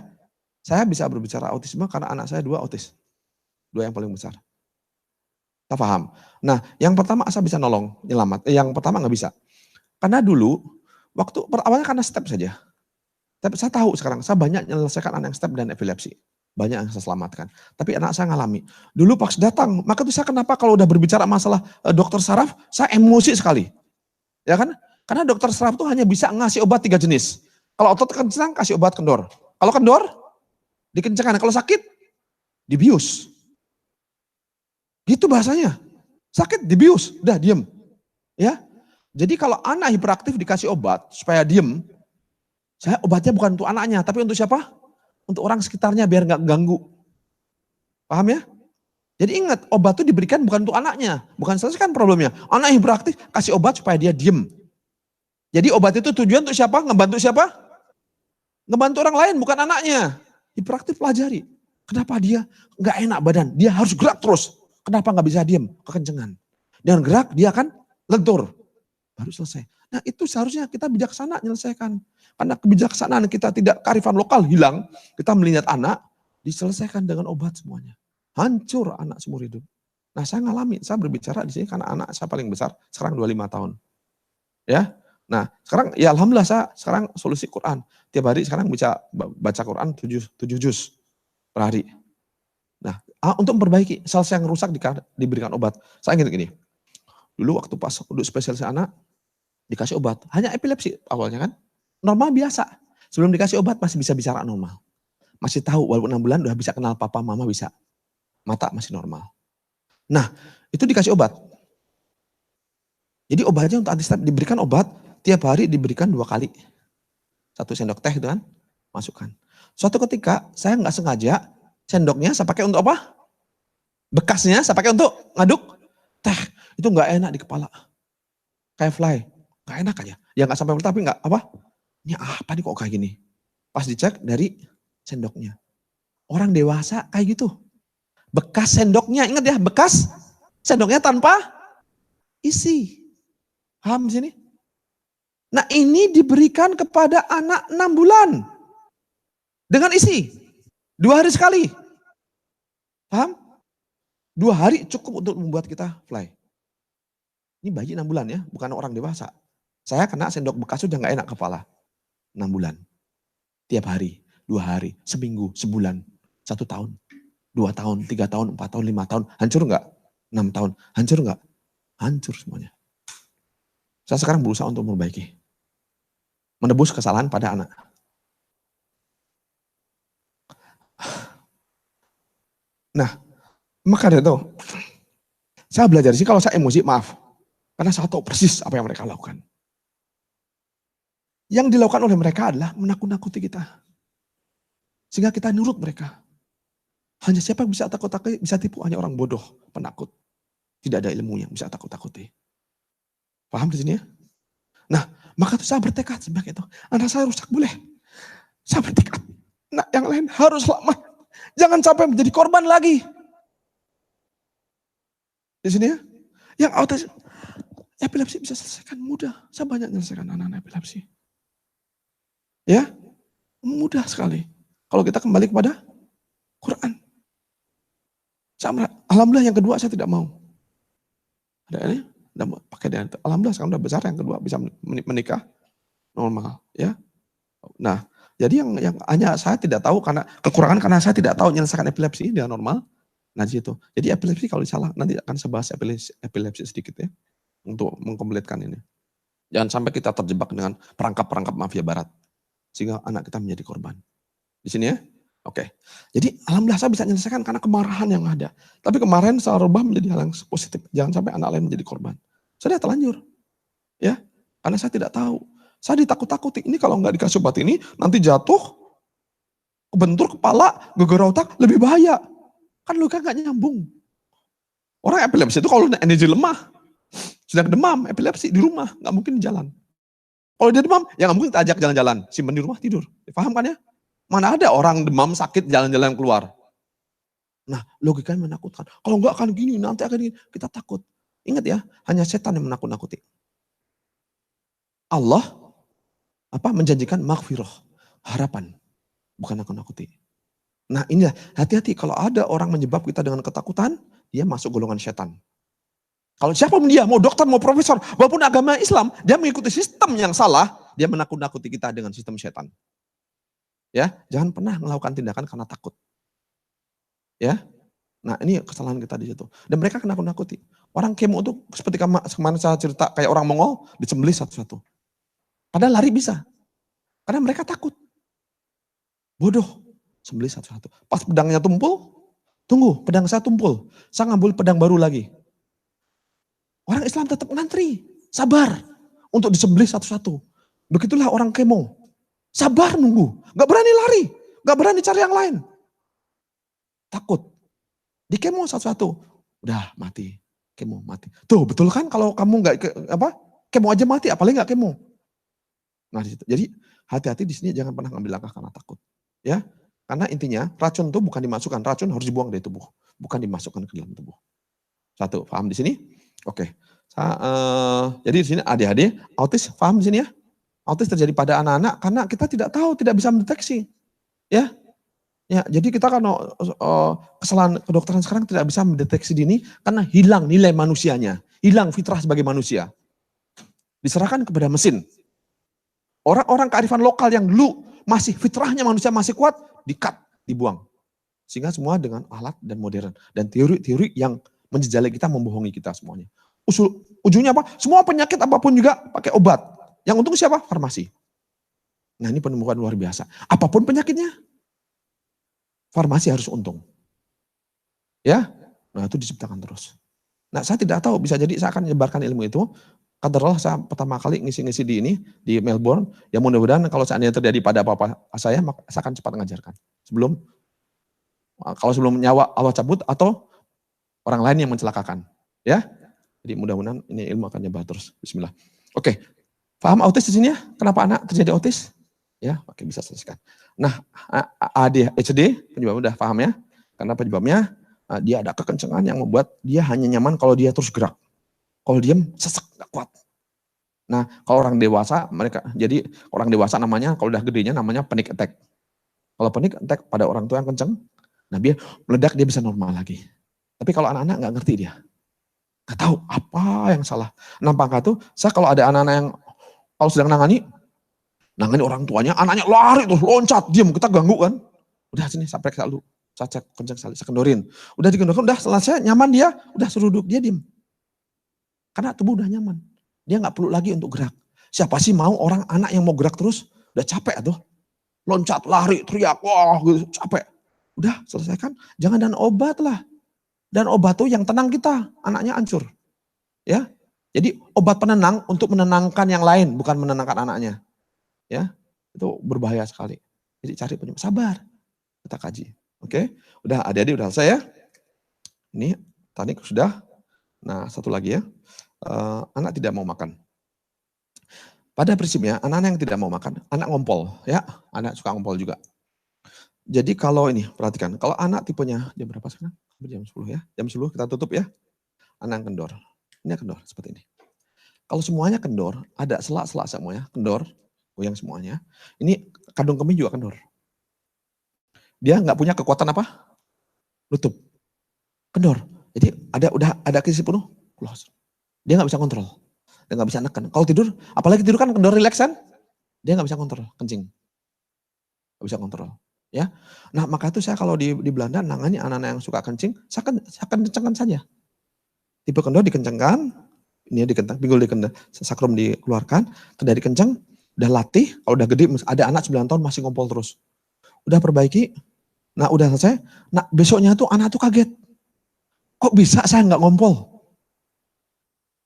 saya bisa berbicara autisme karena anak saya 2 autis, 2 yang paling besar. Kita paham. Nah, yang pertama saya bisa nolong, nyelamat. Yang pertama nggak bisa. Karena dulu, waktu awalnya karena step saja. Tapi saya tahu sekarang, saya banyak menyelesaikan anak yang step dan epilepsi. Banyak yang saya selamatkan. Tapi anak saya ngalami. Dulu pas datang, maka itu saya kenapa kalau udah berbicara masalah dokter saraf, saya emosi sekali. Ya kan? Karena dokter saraf itu hanya bisa ngasih obat 3 jenis. Kalau otot kencang, kasih obat kendor. Kalau kendor, dikencangkan. Kalau sakit, dibius. Gitu bahasanya. Sakit, dibius. Udah, diem. Ya. Jadi kalau anak hiperaktif dikasih obat supaya diem, saya obatnya bukan untuk anaknya, tapi untuk siapa? Untuk orang sekitarnya biar nggak ganggu. Paham ya? Jadi ingat, obat itu diberikan bukan untuk anaknya, bukan selesaikan problemnya. Anak hiperaktif kasih obat supaya dia diem. Jadi obat itu tujuan untuk siapa? Ngebantu siapa? Ngebantu orang lain, bukan anaknya. Hiperaktif pelajari. Kenapa dia nggak enak badan? Dia harus gerak terus. Kenapa nggak bisa diem? Kekencengan. Dengan gerak dia akan lentur. Baru selesai. Nah itu seharusnya kita bijaksana menyelesaikan. Karena kebijaksanaan kita tidak, kearifan lokal hilang. Kita melihat anak, diselesaikan dengan obat semuanya. Hancur anak seumur hidup. Nah saya ngalami, saya berbicara di sini karena anak saya paling besar, sekarang 25 tahun. Ya, nah sekarang ya alhamdulillah saya sekarang solusi Quran. Tiap hari sekarang bisa baca Quran 7 juz per hari. Nah untuk memperbaiki, selesai yang rusak diberikan obat. Saya ingat gini, dulu waktu pas untuk spesialis anak, dikasih obat, hanya epilepsi awalnya kan. Normal biasa, sebelum dikasih obat masih bisa bicara normal. Masih tahu, walaupun 6 bulan udah bisa kenal papa, mama bisa. Mata masih normal. Nah, itu dikasih obat. Jadi obatnya untuk anti stunting, diberikan obat, tiap hari diberikan 2 kali. 1 sendok teh gitu kan, masukkan. Suatu ketika, saya nggak sengaja, sendoknya saya pakai untuk apa? Bekasnya saya pakai untuk ngaduk teh. Itu nggak enak di kepala. Kayak fly, nggak enak aja. Ya nggak sampai tapi nggak apa? Ini apa nih kok kayak gini? Pas dicek dari sendoknya. Orang dewasa kayak gitu. Bekas sendoknya, ingat ya, bekas sendoknya tanpa isi. Paham di sini? Nah ini diberikan kepada anak 6 bulan. Dengan isi. 2 hari sekali. Paham? 2 hari cukup untuk membuat kita fly. Ini bayi 6 bulan ya, bukan orang dewasa. Saya kena sendok bekas sudah gak enak kepala. 6 bulan. Tiap hari, 2 hari, seminggu, sebulan, 1 tahun, 2 tahun, 3 tahun, 4 tahun, 5 tahun. Hancur gak? 6 tahun. Hancur gak? Hancur semuanya. Saya sekarang berusaha untuk memperbaiki. Menebus kesalahan pada anak. Nah, maka dari itu, saya belajar sih kalau saya emosi, maaf. Karena saya tahu persis apa yang mereka lakukan. Yang dilakukan oleh mereka adalah menakut-nakuti kita. Sehingga kita nurut mereka. Hanya siapa yang bisa takut-takuti, bisa tipu, hanya orang bodoh, penakut. Tidak ada ilmu yang bisa takut-takuti. Paham di sini ya? Nah, maka itu saya bertekad sebagai itu. Anak saya rusak boleh. Saya bertekad. Nah, yang lain harus selamat. Jangan sampai menjadi korban lagi. Di sini ya. Yang autis, epilepsi bisa selesaikan mudah. Saya banyak menyelesaikan anak-anak epilepsi. Ya, mudah sekali. Kalau kita kembali kepada Quran. Alhamdulillah yang kedua saya tidak mau. Ada ini, pakai dia. Alhamdulillah sekarang udah besar, yang kedua bisa menikah normal, ya. Nah, jadi yang hanya saya tidak tahu karena kekurangan karena saya tidak tahu menyelesaikan epilepsi dia normal. Nah di situ. Jadi epilepsi kalau salah nanti akan saya bahas epilepsi sedikit ya untuk mengkompletkan ini. Jangan sampai kita terjebak dengan perangkap-perangkap mafia barat sehingga anak kita menjadi korban. Di sini ya. Oke. Jadi alhamdulillah saya bisa menyelesaikan karena kemarahan yang ada. Tapi kemarin saya rubah menjadi hal yang positif. Jangan sampai anak lain menjadi korban. Saya terlanjur. Ya. Karena saya tidak tahu. Saya ditakut-takuti. Ini kalau nggak dikasih obat ini nanti jatuh, kebentur kepala, geger otak, lebih bahaya. Kan luka nggak nyambung. Orang epilepsi itu kalau energi lemah, sedang demam, epilepsi di rumah, nggak mungkin jalan. Kalau dia demam, ya nggak mungkin kita ajak jalan-jalan, simpan di rumah tidur. Paham kan ya? Mana ada orang demam sakit jalan-jalan keluar. Nah logikanya menakutkan. Kalau nggak akan gini, nanti akan gini. Kita takut. Ingat ya, hanya setan yang menakut-nakuti. Allah menjanjikan maghfirah, harapan, bukan nakut-nakuti. Nah ini hati-hati kalau ada orang menyebab kita dengan ketakutan, dia masuk golongan setan. Kalau siapapun dia, mau dokter, mau profesor, walaupun agama Islam, dia mengikuti sistem yang salah, dia menakut-nakuti kita dengan sistem setan. Ya, jangan pernah melakukan tindakan karena takut. Ya, nah ini kesalahan kita di situ. Dan mereka nakut-nakuti. Orang kemo itu seperti kemarin saya cerita kayak orang Mongol disembelih satu-satu. Padahal lari bisa, karena mereka takut. Bodoh, sembelih satu-satu. Pas pedangnya tumpul, tunggu, pedang saya tumpul, saya ngambil pedang baru lagi. Orang Islam tetap ngantri, sabar untuk disembelih satu-satu. Begitulah orang kemo. Sabar nunggu, gak berani lari, gak berani cari yang lain. Takut. Di kemo satu-satu, udah mati, kemo mati. Tuh betul kan kalau kamu gak kemo aja mati, apalagi gak kemo. Nah disitu. Jadi hati-hati di sini jangan pernah ngambil langkah karena takut. Ya, karena intinya racun itu bukan dimasukkan, racun harus dibuang dari tubuh, bukan dimasukkan ke dalam tubuh. Satu, paham di sini? Oke. Jadi di sini ADHD, autis, paham di sini ya? Autis terjadi pada anak-anak karena kita tidak tahu, tidak bisa mendeteksi. Ya, ya. Jadi kita kan kesalahan kedokteran sekarang tidak bisa mendeteksi dini karena hilang nilai manusianya, hilang fitrah sebagai manusia. Diserahkan kepada mesin. Orang-orang kearifan lokal yang dulu masih fitrahnya manusia masih kuat, di-cut, dibuang. Sehingga semua dengan alat dan modern dan teori-teori yang menjejali kita, membohongi kita semuanya. Ujungnya apa? Semua penyakit apapun juga pakai obat. Yang untung siapa? Farmasi. Nah ini penemukan luar biasa. Apapun penyakitnya. farmasi harus untung. Ya, nah itu diciptakan terus. Nah saya tidak tahu, bisa jadi saya akan menyebarkan ilmu itu. Kadarlah saya pertama kali ngisi-ngisi di Melbourne, ya mudah-mudahan kalau seandainya terjadi pada apa-apa saya, maka saya akan cepat mengajarkan. Kalau sebelum nyawa Allah cabut atau orang lain yang mencelakakan. Ya, jadi mudah-mudahan ini ilmu akan nyebar terus. Bismillah. Oke, paham autis di sini ya? Kenapa anak terjadi autis? Ya, oke bisa selesaikan. Nah, ADHD penyebabnya udah paham ya? Karena penyebabnya dia ada kekencangan yang membuat dia hanya nyaman kalau dia terus gerak. Kalau diam, sesek, gak kuat. Nah, kalau orang dewasa, jadi orang dewasa namanya, kalau udah gedenya namanya panic attack. Kalau panic attack pada orang tua yang kenceng, nah dia meledak, dia bisa normal lagi. Tapi kalau anak-anak nggak ngerti dia. Nggak tahu apa yang salah. Nampaknya tuh, saya kalau ada anak-anak yang kalau sedang nangani orang tuanya, anaknya lari terus loncat, diam, kita ganggu kan. Udah sini, sampai selalu. Saya cek kenceng sekali, saya kendorin. Udah dikendorkan, udah selesai, nyaman dia, udah suruh duduk, dia diam. Karena tubuh udah nyaman. Dia nggak perlu lagi untuk gerak. Siapa sih mau orang anak yang mau gerak terus? Udah capek tuh. Loncat, lari, teriak, wah gitu, capek. Udah selesaikan, jangan dan obat lah. Dan obat tuh yang tenang kita, anaknya hancur. Ya. Jadi obat penenang untuk menenangkan yang lain, bukan menenangkan anaknya. Ya. Itu berbahaya sekali. Jadi cari penyembuh, sabar. Kita kaji. Oke. Udah adik-adik udah selesai ya. Ini tadi sudah. Nah, satu lagi ya. Anak tidak mau makan. Pada prinsipnya anak-anak yang tidak mau makan, anak ngompol ya, anak suka ngompol juga. Jadi kalau ini perhatikan, kalau anak tipenya jam berapa sekarang? Jam 10 ya, jam 10 kita tutup ya. Anak kendor, ini kendor seperti ini. Kalau semuanya kendor, ada selak-selak semuanya, kendor, goyang semuanya. Ini kandung kemih juga kendor. Dia nggak punya kekuatan apa? Nutup, kendor. Jadi udah ada kisi penuh, close. Dia nggak bisa kontrol, dia nggak bisa neken. Kalau tidur, apalagi tidur kan kendor relax kan, dia nggak bisa kontrol, kencing, nggak bisa kontrol. Ya, nah maka itu saya kalau di Belanda nangani anak-anak yang suka kencing, saya kencengkan saja. Tipe kendor dikencengkan, ini dikentang, pinggul dikentang, sakrum dikeluarkan, terjadi kenceng, udah latih, kalau udah gede, ada anak 9 tahun masih ngompol terus. Udah perbaiki, nah udah selesai, nah besoknya tuh anak tuh kaget. Kok bisa saya nggak ngompol?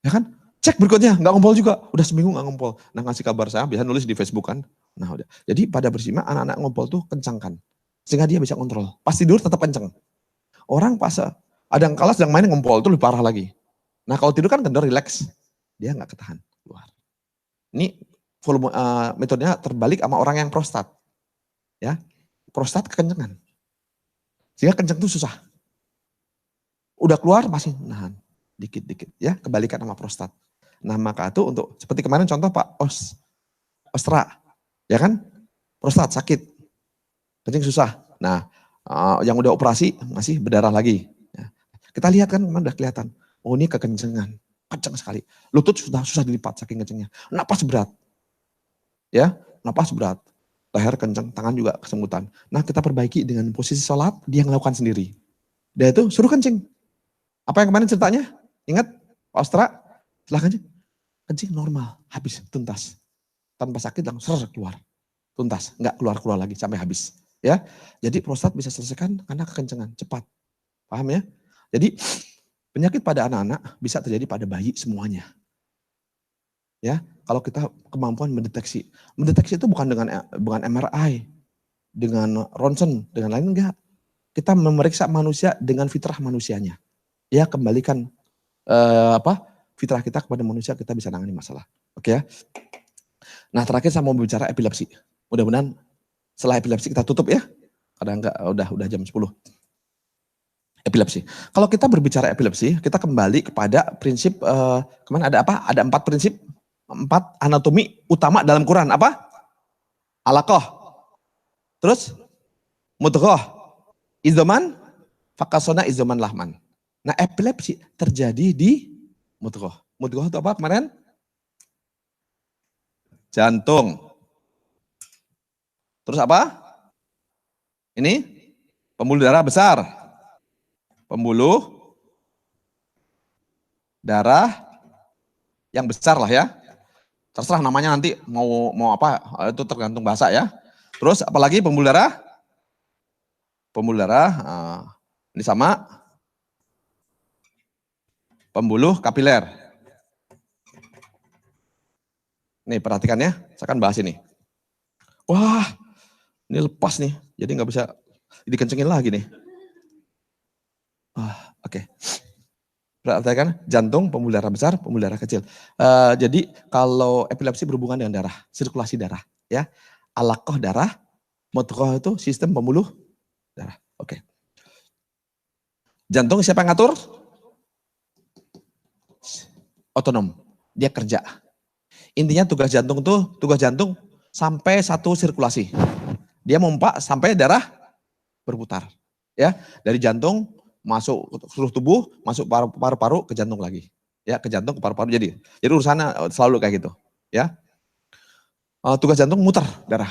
Ya kan? Cek berikutnya, nggak ngompol juga. Udah seminggu nggak ngompol. Nah ngasih kabar saya, biasa nulis di Facebook kan. Nah udah. Jadi pada bersima anak-anak ngompol tuh kencangkan. Sehingga dia bisa kontrol. Pas tidur tetap kenceng. Orang pas ada yang kalah sedang main ngompol itu lebih parah lagi. Nah kalau tidur kan kendor relax. Dia nggak ketahan keluar. Ini volume metodenya terbalik sama orang yang prostat. Ya, prostat kekencengan. Sehingga kenceng tuh susah. Udah keluar masih nahan. Dikit-dikit ya, kebalikan sama prostat. Nah maka itu untuk, seperti kemarin contoh Pak Ostra, ya kan, prostat sakit, kencing susah. Nah yang udah operasi masih berdarah lagi. Ya. Kita lihat kan, udah kelihatan, oh ini kekencengan, kenceng sekali. Lutut sudah susah dilipat saking kencengnya. Napas berat, ya, napas berat. Leher kenceng, tangan juga kesemutan. Nah kita perbaiki dengan posisi sholat, dia melakukan sendiri. Dia itu suruh kencing. Apa yang kemarin ceritanya? Ingat, Pak Ostra, setelah kencing normal, habis, tuntas. Tanpa sakit langsung keluar, tuntas, nggak keluar lagi sampai habis. Ya, jadi prostat bisa selesaikan karena kekencengan, cepat. Paham ya? Jadi penyakit pada anak-anak bisa terjadi pada bayi semuanya. Ya, kalau kita kemampuan mendeteksi itu bukan dengan MRI, dengan ronsen, dengan lain enggak. Kita memeriksa manusia dengan fitrah manusianya. Ya, kembalikan fitrah kita kepada manusia, kita bisa nangani masalah. Oke ya. Nah terakhir saya mau bicara epilepsi. Mudah-mudahan setelah epilepsi kita tutup ya. Kadang enggak, udah jam 10. Epilepsi. Kalau kita berbicara epilepsi, kita kembali kepada prinsip, kemana ada apa? Ada 4 prinsip, 4 anatomi utama dalam Quran. Apa? Alaqah. Terus? Mudghah. Izoman. Fakasona izoman lahman. Nah epilepsi terjadi di mudghah. Mudghah itu apa kemarin? Jantung. Terus apa? Ini pembuluh darah besar. Pembuluh darah yang besar lah ya. Terserah namanya nanti mau apa, itu tergantung bahasa ya. Terus apalagi pembuluh darah pembuluh darah. Nah, ini sama pembuluh kapiler. Nih perhatikan ya, saya akan bahas ini. Wah, ini lepas nih, jadi nggak bisa dikencengin lagi nih. Oke. Perhatikan jantung, pembuluh darah besar, pembuluh darah kecil. Jadi kalau epilepsi berhubungan dengan darah, sirkulasi darah, ya. Alaqah darah, mudghah itu sistem pembuluh darah. Oke. Jantung siapa yang ngatur? Otonom. Dia kerja. Intinya tugas jantung sampai satu sirkulasi. Dia memompa sampai darah berputar. Ya, dari jantung masuk ke seluruh tubuh, masuk paru-paru ke jantung lagi. Ya, ke jantung ke paru-paru jadi urusannya selalu kayak gitu, ya. Tugas jantung muter darah.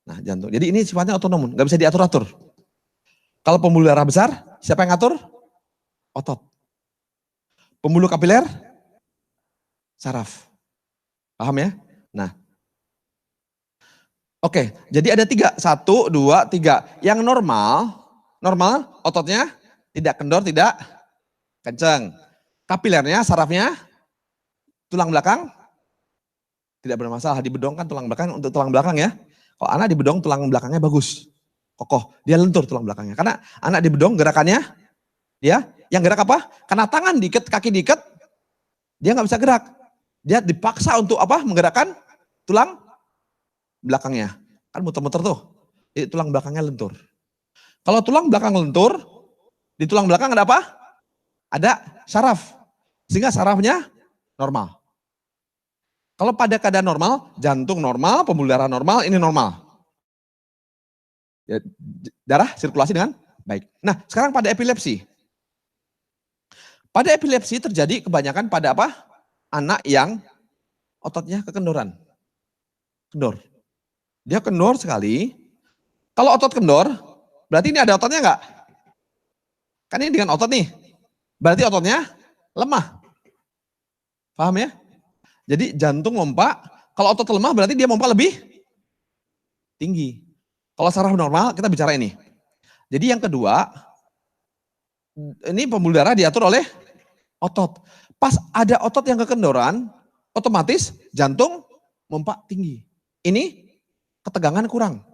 Nah, jantung. Jadi ini sifatnya otonom, nggak bisa diatur-atur. Kalau pembuluh darah besar, siapa yang ngatur? Otot. Pembuluh kapiler, saraf. Paham ya? Nah. Oke, jadi ada 3. 1, 2, 3. Yang normal ototnya tidak kendor, tidak kenceng. Kapilernya, sarafnya, tulang belakang tidak bermasalah. Di bedong kan tulang belakang untuk tulang belakang ya. Kalau anak di bedong tulang belakangnya bagus, kokoh. Dia lentur tulang belakangnya. Karena anak di bedong gerakannya, dia yang gerak apa? Karena tangan diikat, kaki diikat, dia nggak bisa gerak. Dia dipaksa untuk apa? Menggerakkan tulang belakangnya. Kan muter-muter tuh. Jadi tulang belakangnya lentur. Kalau tulang belakang lentur, di tulang belakang ada apa? Ada saraf. Sehingga sarafnya normal. Kalau pada keadaan normal, jantung normal, pembuluh darah normal, ini normal. Ya, darah sirkulasi dengan baik. Nah, sekarang pada epilepsi. Pada epilepsi terjadi kebanyakan pada apa? Anak yang ototnya kekendoran. Kendor. Dia kendor sekali. Kalau otot kendor, berarti ini ada ototnya enggak? Kan ini dengan otot nih. Berarti ototnya lemah. Paham ya? Jadi jantung mompa, kalau otot lemah berarti dia mompa lebih tinggi. Kalau saraf normal, kita bicara ini. Jadi yang kedua, ini pembuluh darah diatur oleh otot. Pas ada otot yang kekendoran, otomatis jantung mompa tinggi. Ini ketegangan kurang.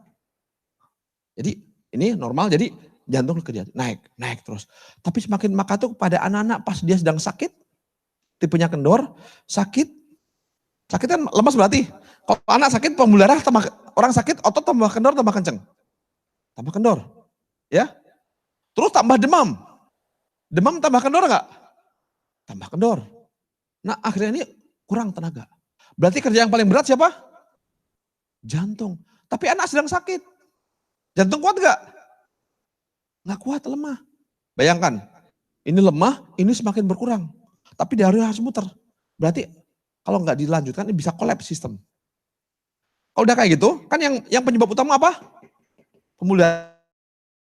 Jadi ini normal, jadi jantung kerja naik terus. Tapi semakin maka tuh pada anak-anak pas dia sedang sakit, tipenya kendor, sakit kan lemas berarti. Kalau anak sakit pembuluh darah tambah, orang sakit otot tambah kendor tambah kenceng. Tambah kendor. Ya. Terus tambah demam. Demam tambah kendor enggak? Tambah kendor. Nah, akhirnya ini kurang tenaga. Berarti kerja yang paling berat siapa? Jantung. Tapi anak sedang sakit. Jantung kuat enggak? Enggak kuat, lemah. Bayangkan, ini lemah, ini semakin berkurang. Tapi dia harus muter. Berarti kalau enggak dilanjutkan ini bisa kolaps sistem. Kalau udah kayak gitu, kan yang penyebab utama apa? Pembuluh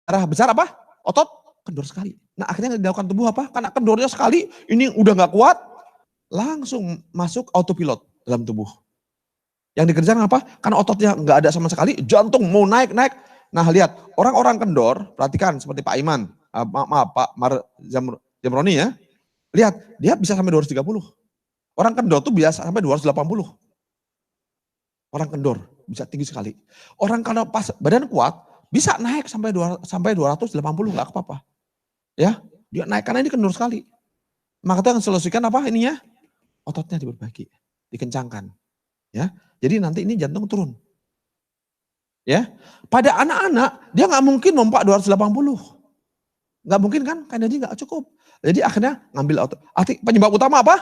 darah besar apa? Otot kendor sekali. Nah, akhirnya yang dilakukan tubuh apa? Karena kendornya sekali, ini udah enggak kuat, langsung masuk autopilot dalam tubuh. Yang dikerjakan apa? Karena ototnya enggak ada sama sekali, jantung mau naik. Nah, lihat, orang-orang kendor, perhatikan seperti Pak Iman, Pak Jamroni ya. Lihat, dia bisa sampai 230. Orang kendor tuh biasa sampai 280. Orang kendor bisa tinggi sekali. Orang kalau pas badan kuat bisa naik sampai 280 enggak apa-apa. Ya, dia naik karena ini kendor sekali. Maka kita akan solusikan apa ininya? Ototnya diperbagi, dikencangkan. Ya. Jadi nanti ini jantung turun. Ya. Pada anak-anak dia nggak mungkin mompa 280. Nggak mungkin kan? Karena dia nggak cukup. Jadi akhirnya ngambil otot. Penyebab utama apa?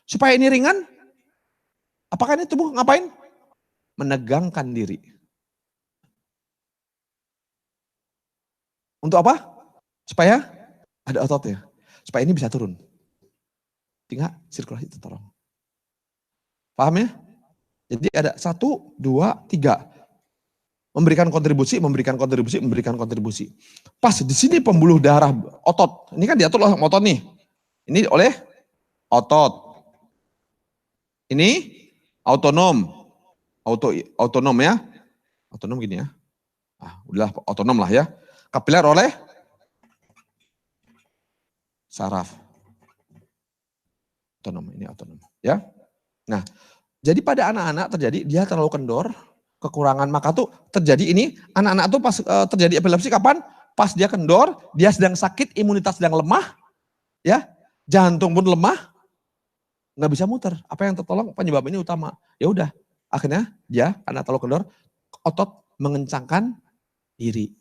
Supaya ini ringan, apakah ini tubuh ngapain? Menegangkan diri. Untuk apa? Supaya ada ototnya. Supaya ini bisa turun. Tinggal sirkulasi tertolong. Paham ya? Jadi ada 1, 2, 3. Memberikan kontribusi. Pas di sini pembuluh darah otot. Ini kan diatur oleh otot nih. Ini oleh otot. Ini otonom ya. Otonom gini ya. Udahlah otonom lah ya. Kapiler oleh saraf. Otonom, ini otonom ya. Nah, jadi pada anak-anak terjadi dia terlalu kendor, kekurangan maka tuh terjadi ini anak-anak tuh pas terjadi epilepsi kapan? Pas dia kendor, dia sedang sakit, imunitas sedang lemah, ya, jantung pun lemah, nggak bisa muter. Apa yang tertolong? Penyebab ini utama. Ya udah, akhirnya dia karena terlalu kendor, otot mengencangkan diri,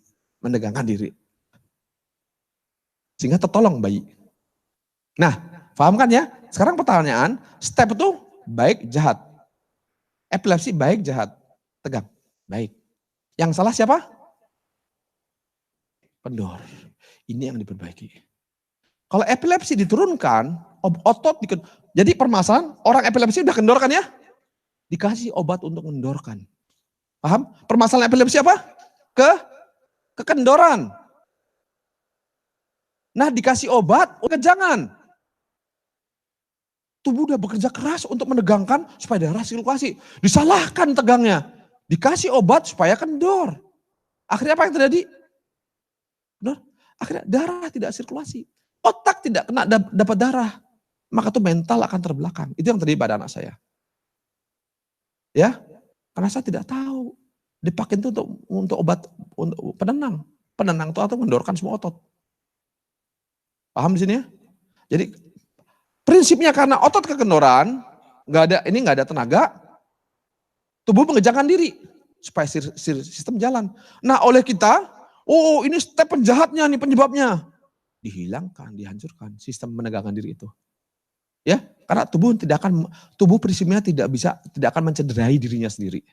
menegangkan diri, sehingga tertolong bayi. Nah, paham kan ya? Sekarang pertanyaan, step itu baik jahat, epilepsi baik jahat, tegang, baik. Yang salah siapa? Kendor. Ini yang diperbaiki. Kalau epilepsi diturunkan, otot jadi permasalahan orang epilepsi udah kendor kan ya? Dikasih obat untuk mengendorkan. Paham? Permasalahan epilepsi apa? Kekendoran. Nah, dikasih obat, jangan. Tubuh udah bekerja keras untuk menegangkan supaya darah sirkulasi. Disalahkan tegangnya. Dikasih obat supaya kendor. Akhirnya apa yang terjadi? Kendor. Akhirnya darah tidak sirkulasi. Otak tidak kena dapat darah. Maka tuh mental akan terbelakang. Itu yang terjadi pada anak saya. Ya, karena saya tidak tahu. Dipakai itu untuk obat untuk penenang. Penenang itu atau mendorkan semua otot. Paham di sini ya? Jadi prinsipnya karena otot kekendoran, nggak ada tenaga, tubuh mengejarkan diri supaya sistem jalan. Nah, oleh kita, ini step penjahatnya nih penyebabnya. Dihilangkan, dihancurkan sistem menegangkan diri itu. Ya, karena tubuh prinsipnya tidak akan mencederai dirinya sendiri.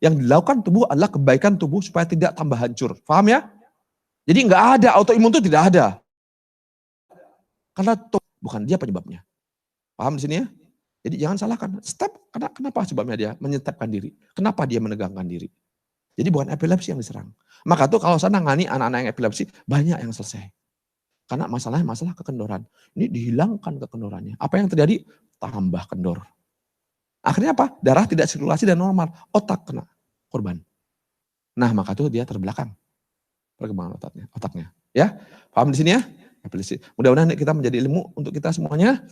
Yang dilakukan tubuh adalah kebaikan tubuh supaya tidak tambah hancur. Paham ya? Jadi nggak ada autoimun itu tidak ada. Karena bukan dia penyebabnya. Paham di sini ya? Jadi jangan salahkan. Step, kenapa sebabnya dia menyetepkan diri? Kenapa dia menegangkan diri? Jadi bukan epilepsi yang diserang. Maka tuh kalau saya nangani anak-anak yang epilepsi, banyak yang selesai. Karena masalahnya masalah kekendoran. Ini dihilangkan kekendorannya. Apa yang terjadi? Tambah kendor. Akhirnya apa? Darah tidak sirkulasi dan normal. Otak kena korban. Nah, maka tuh dia terbelakang perkembangan otaknya. Ya, paham di sini ya? Epilepsi. Mudah-mudahan kita menjadi ilmu untuk kita semuanya.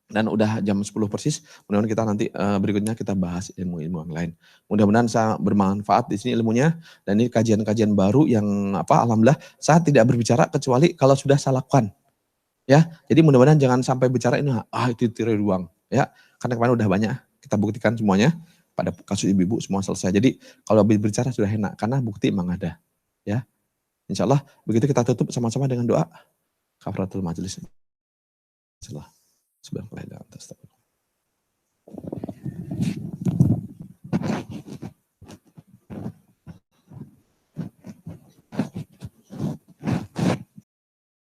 Dan udah jam 10 persis. Mudah-mudahan kita nanti berikutnya kita bahas ilmu-ilmu yang lain. Mudah-mudahan saya bermanfaat di sini ilmunya. Dan ini kajian-kajian baru yang alhamdulillah saya tidak berbicara kecuali kalau sudah saya lakukan. Ya, jadi mudah-mudahan jangan sampai bicara ini itu tiru doang. Ya, karena kemarin udah banyak kita buktikan semuanya pada kasus ibu-ibu semua selesai. Jadi kalau berbicara sudah enak karena bukti memang ada. Ya, insya Allah begitu kita tutup sama-sama dengan doa kafaratul majelis. Subhanallah.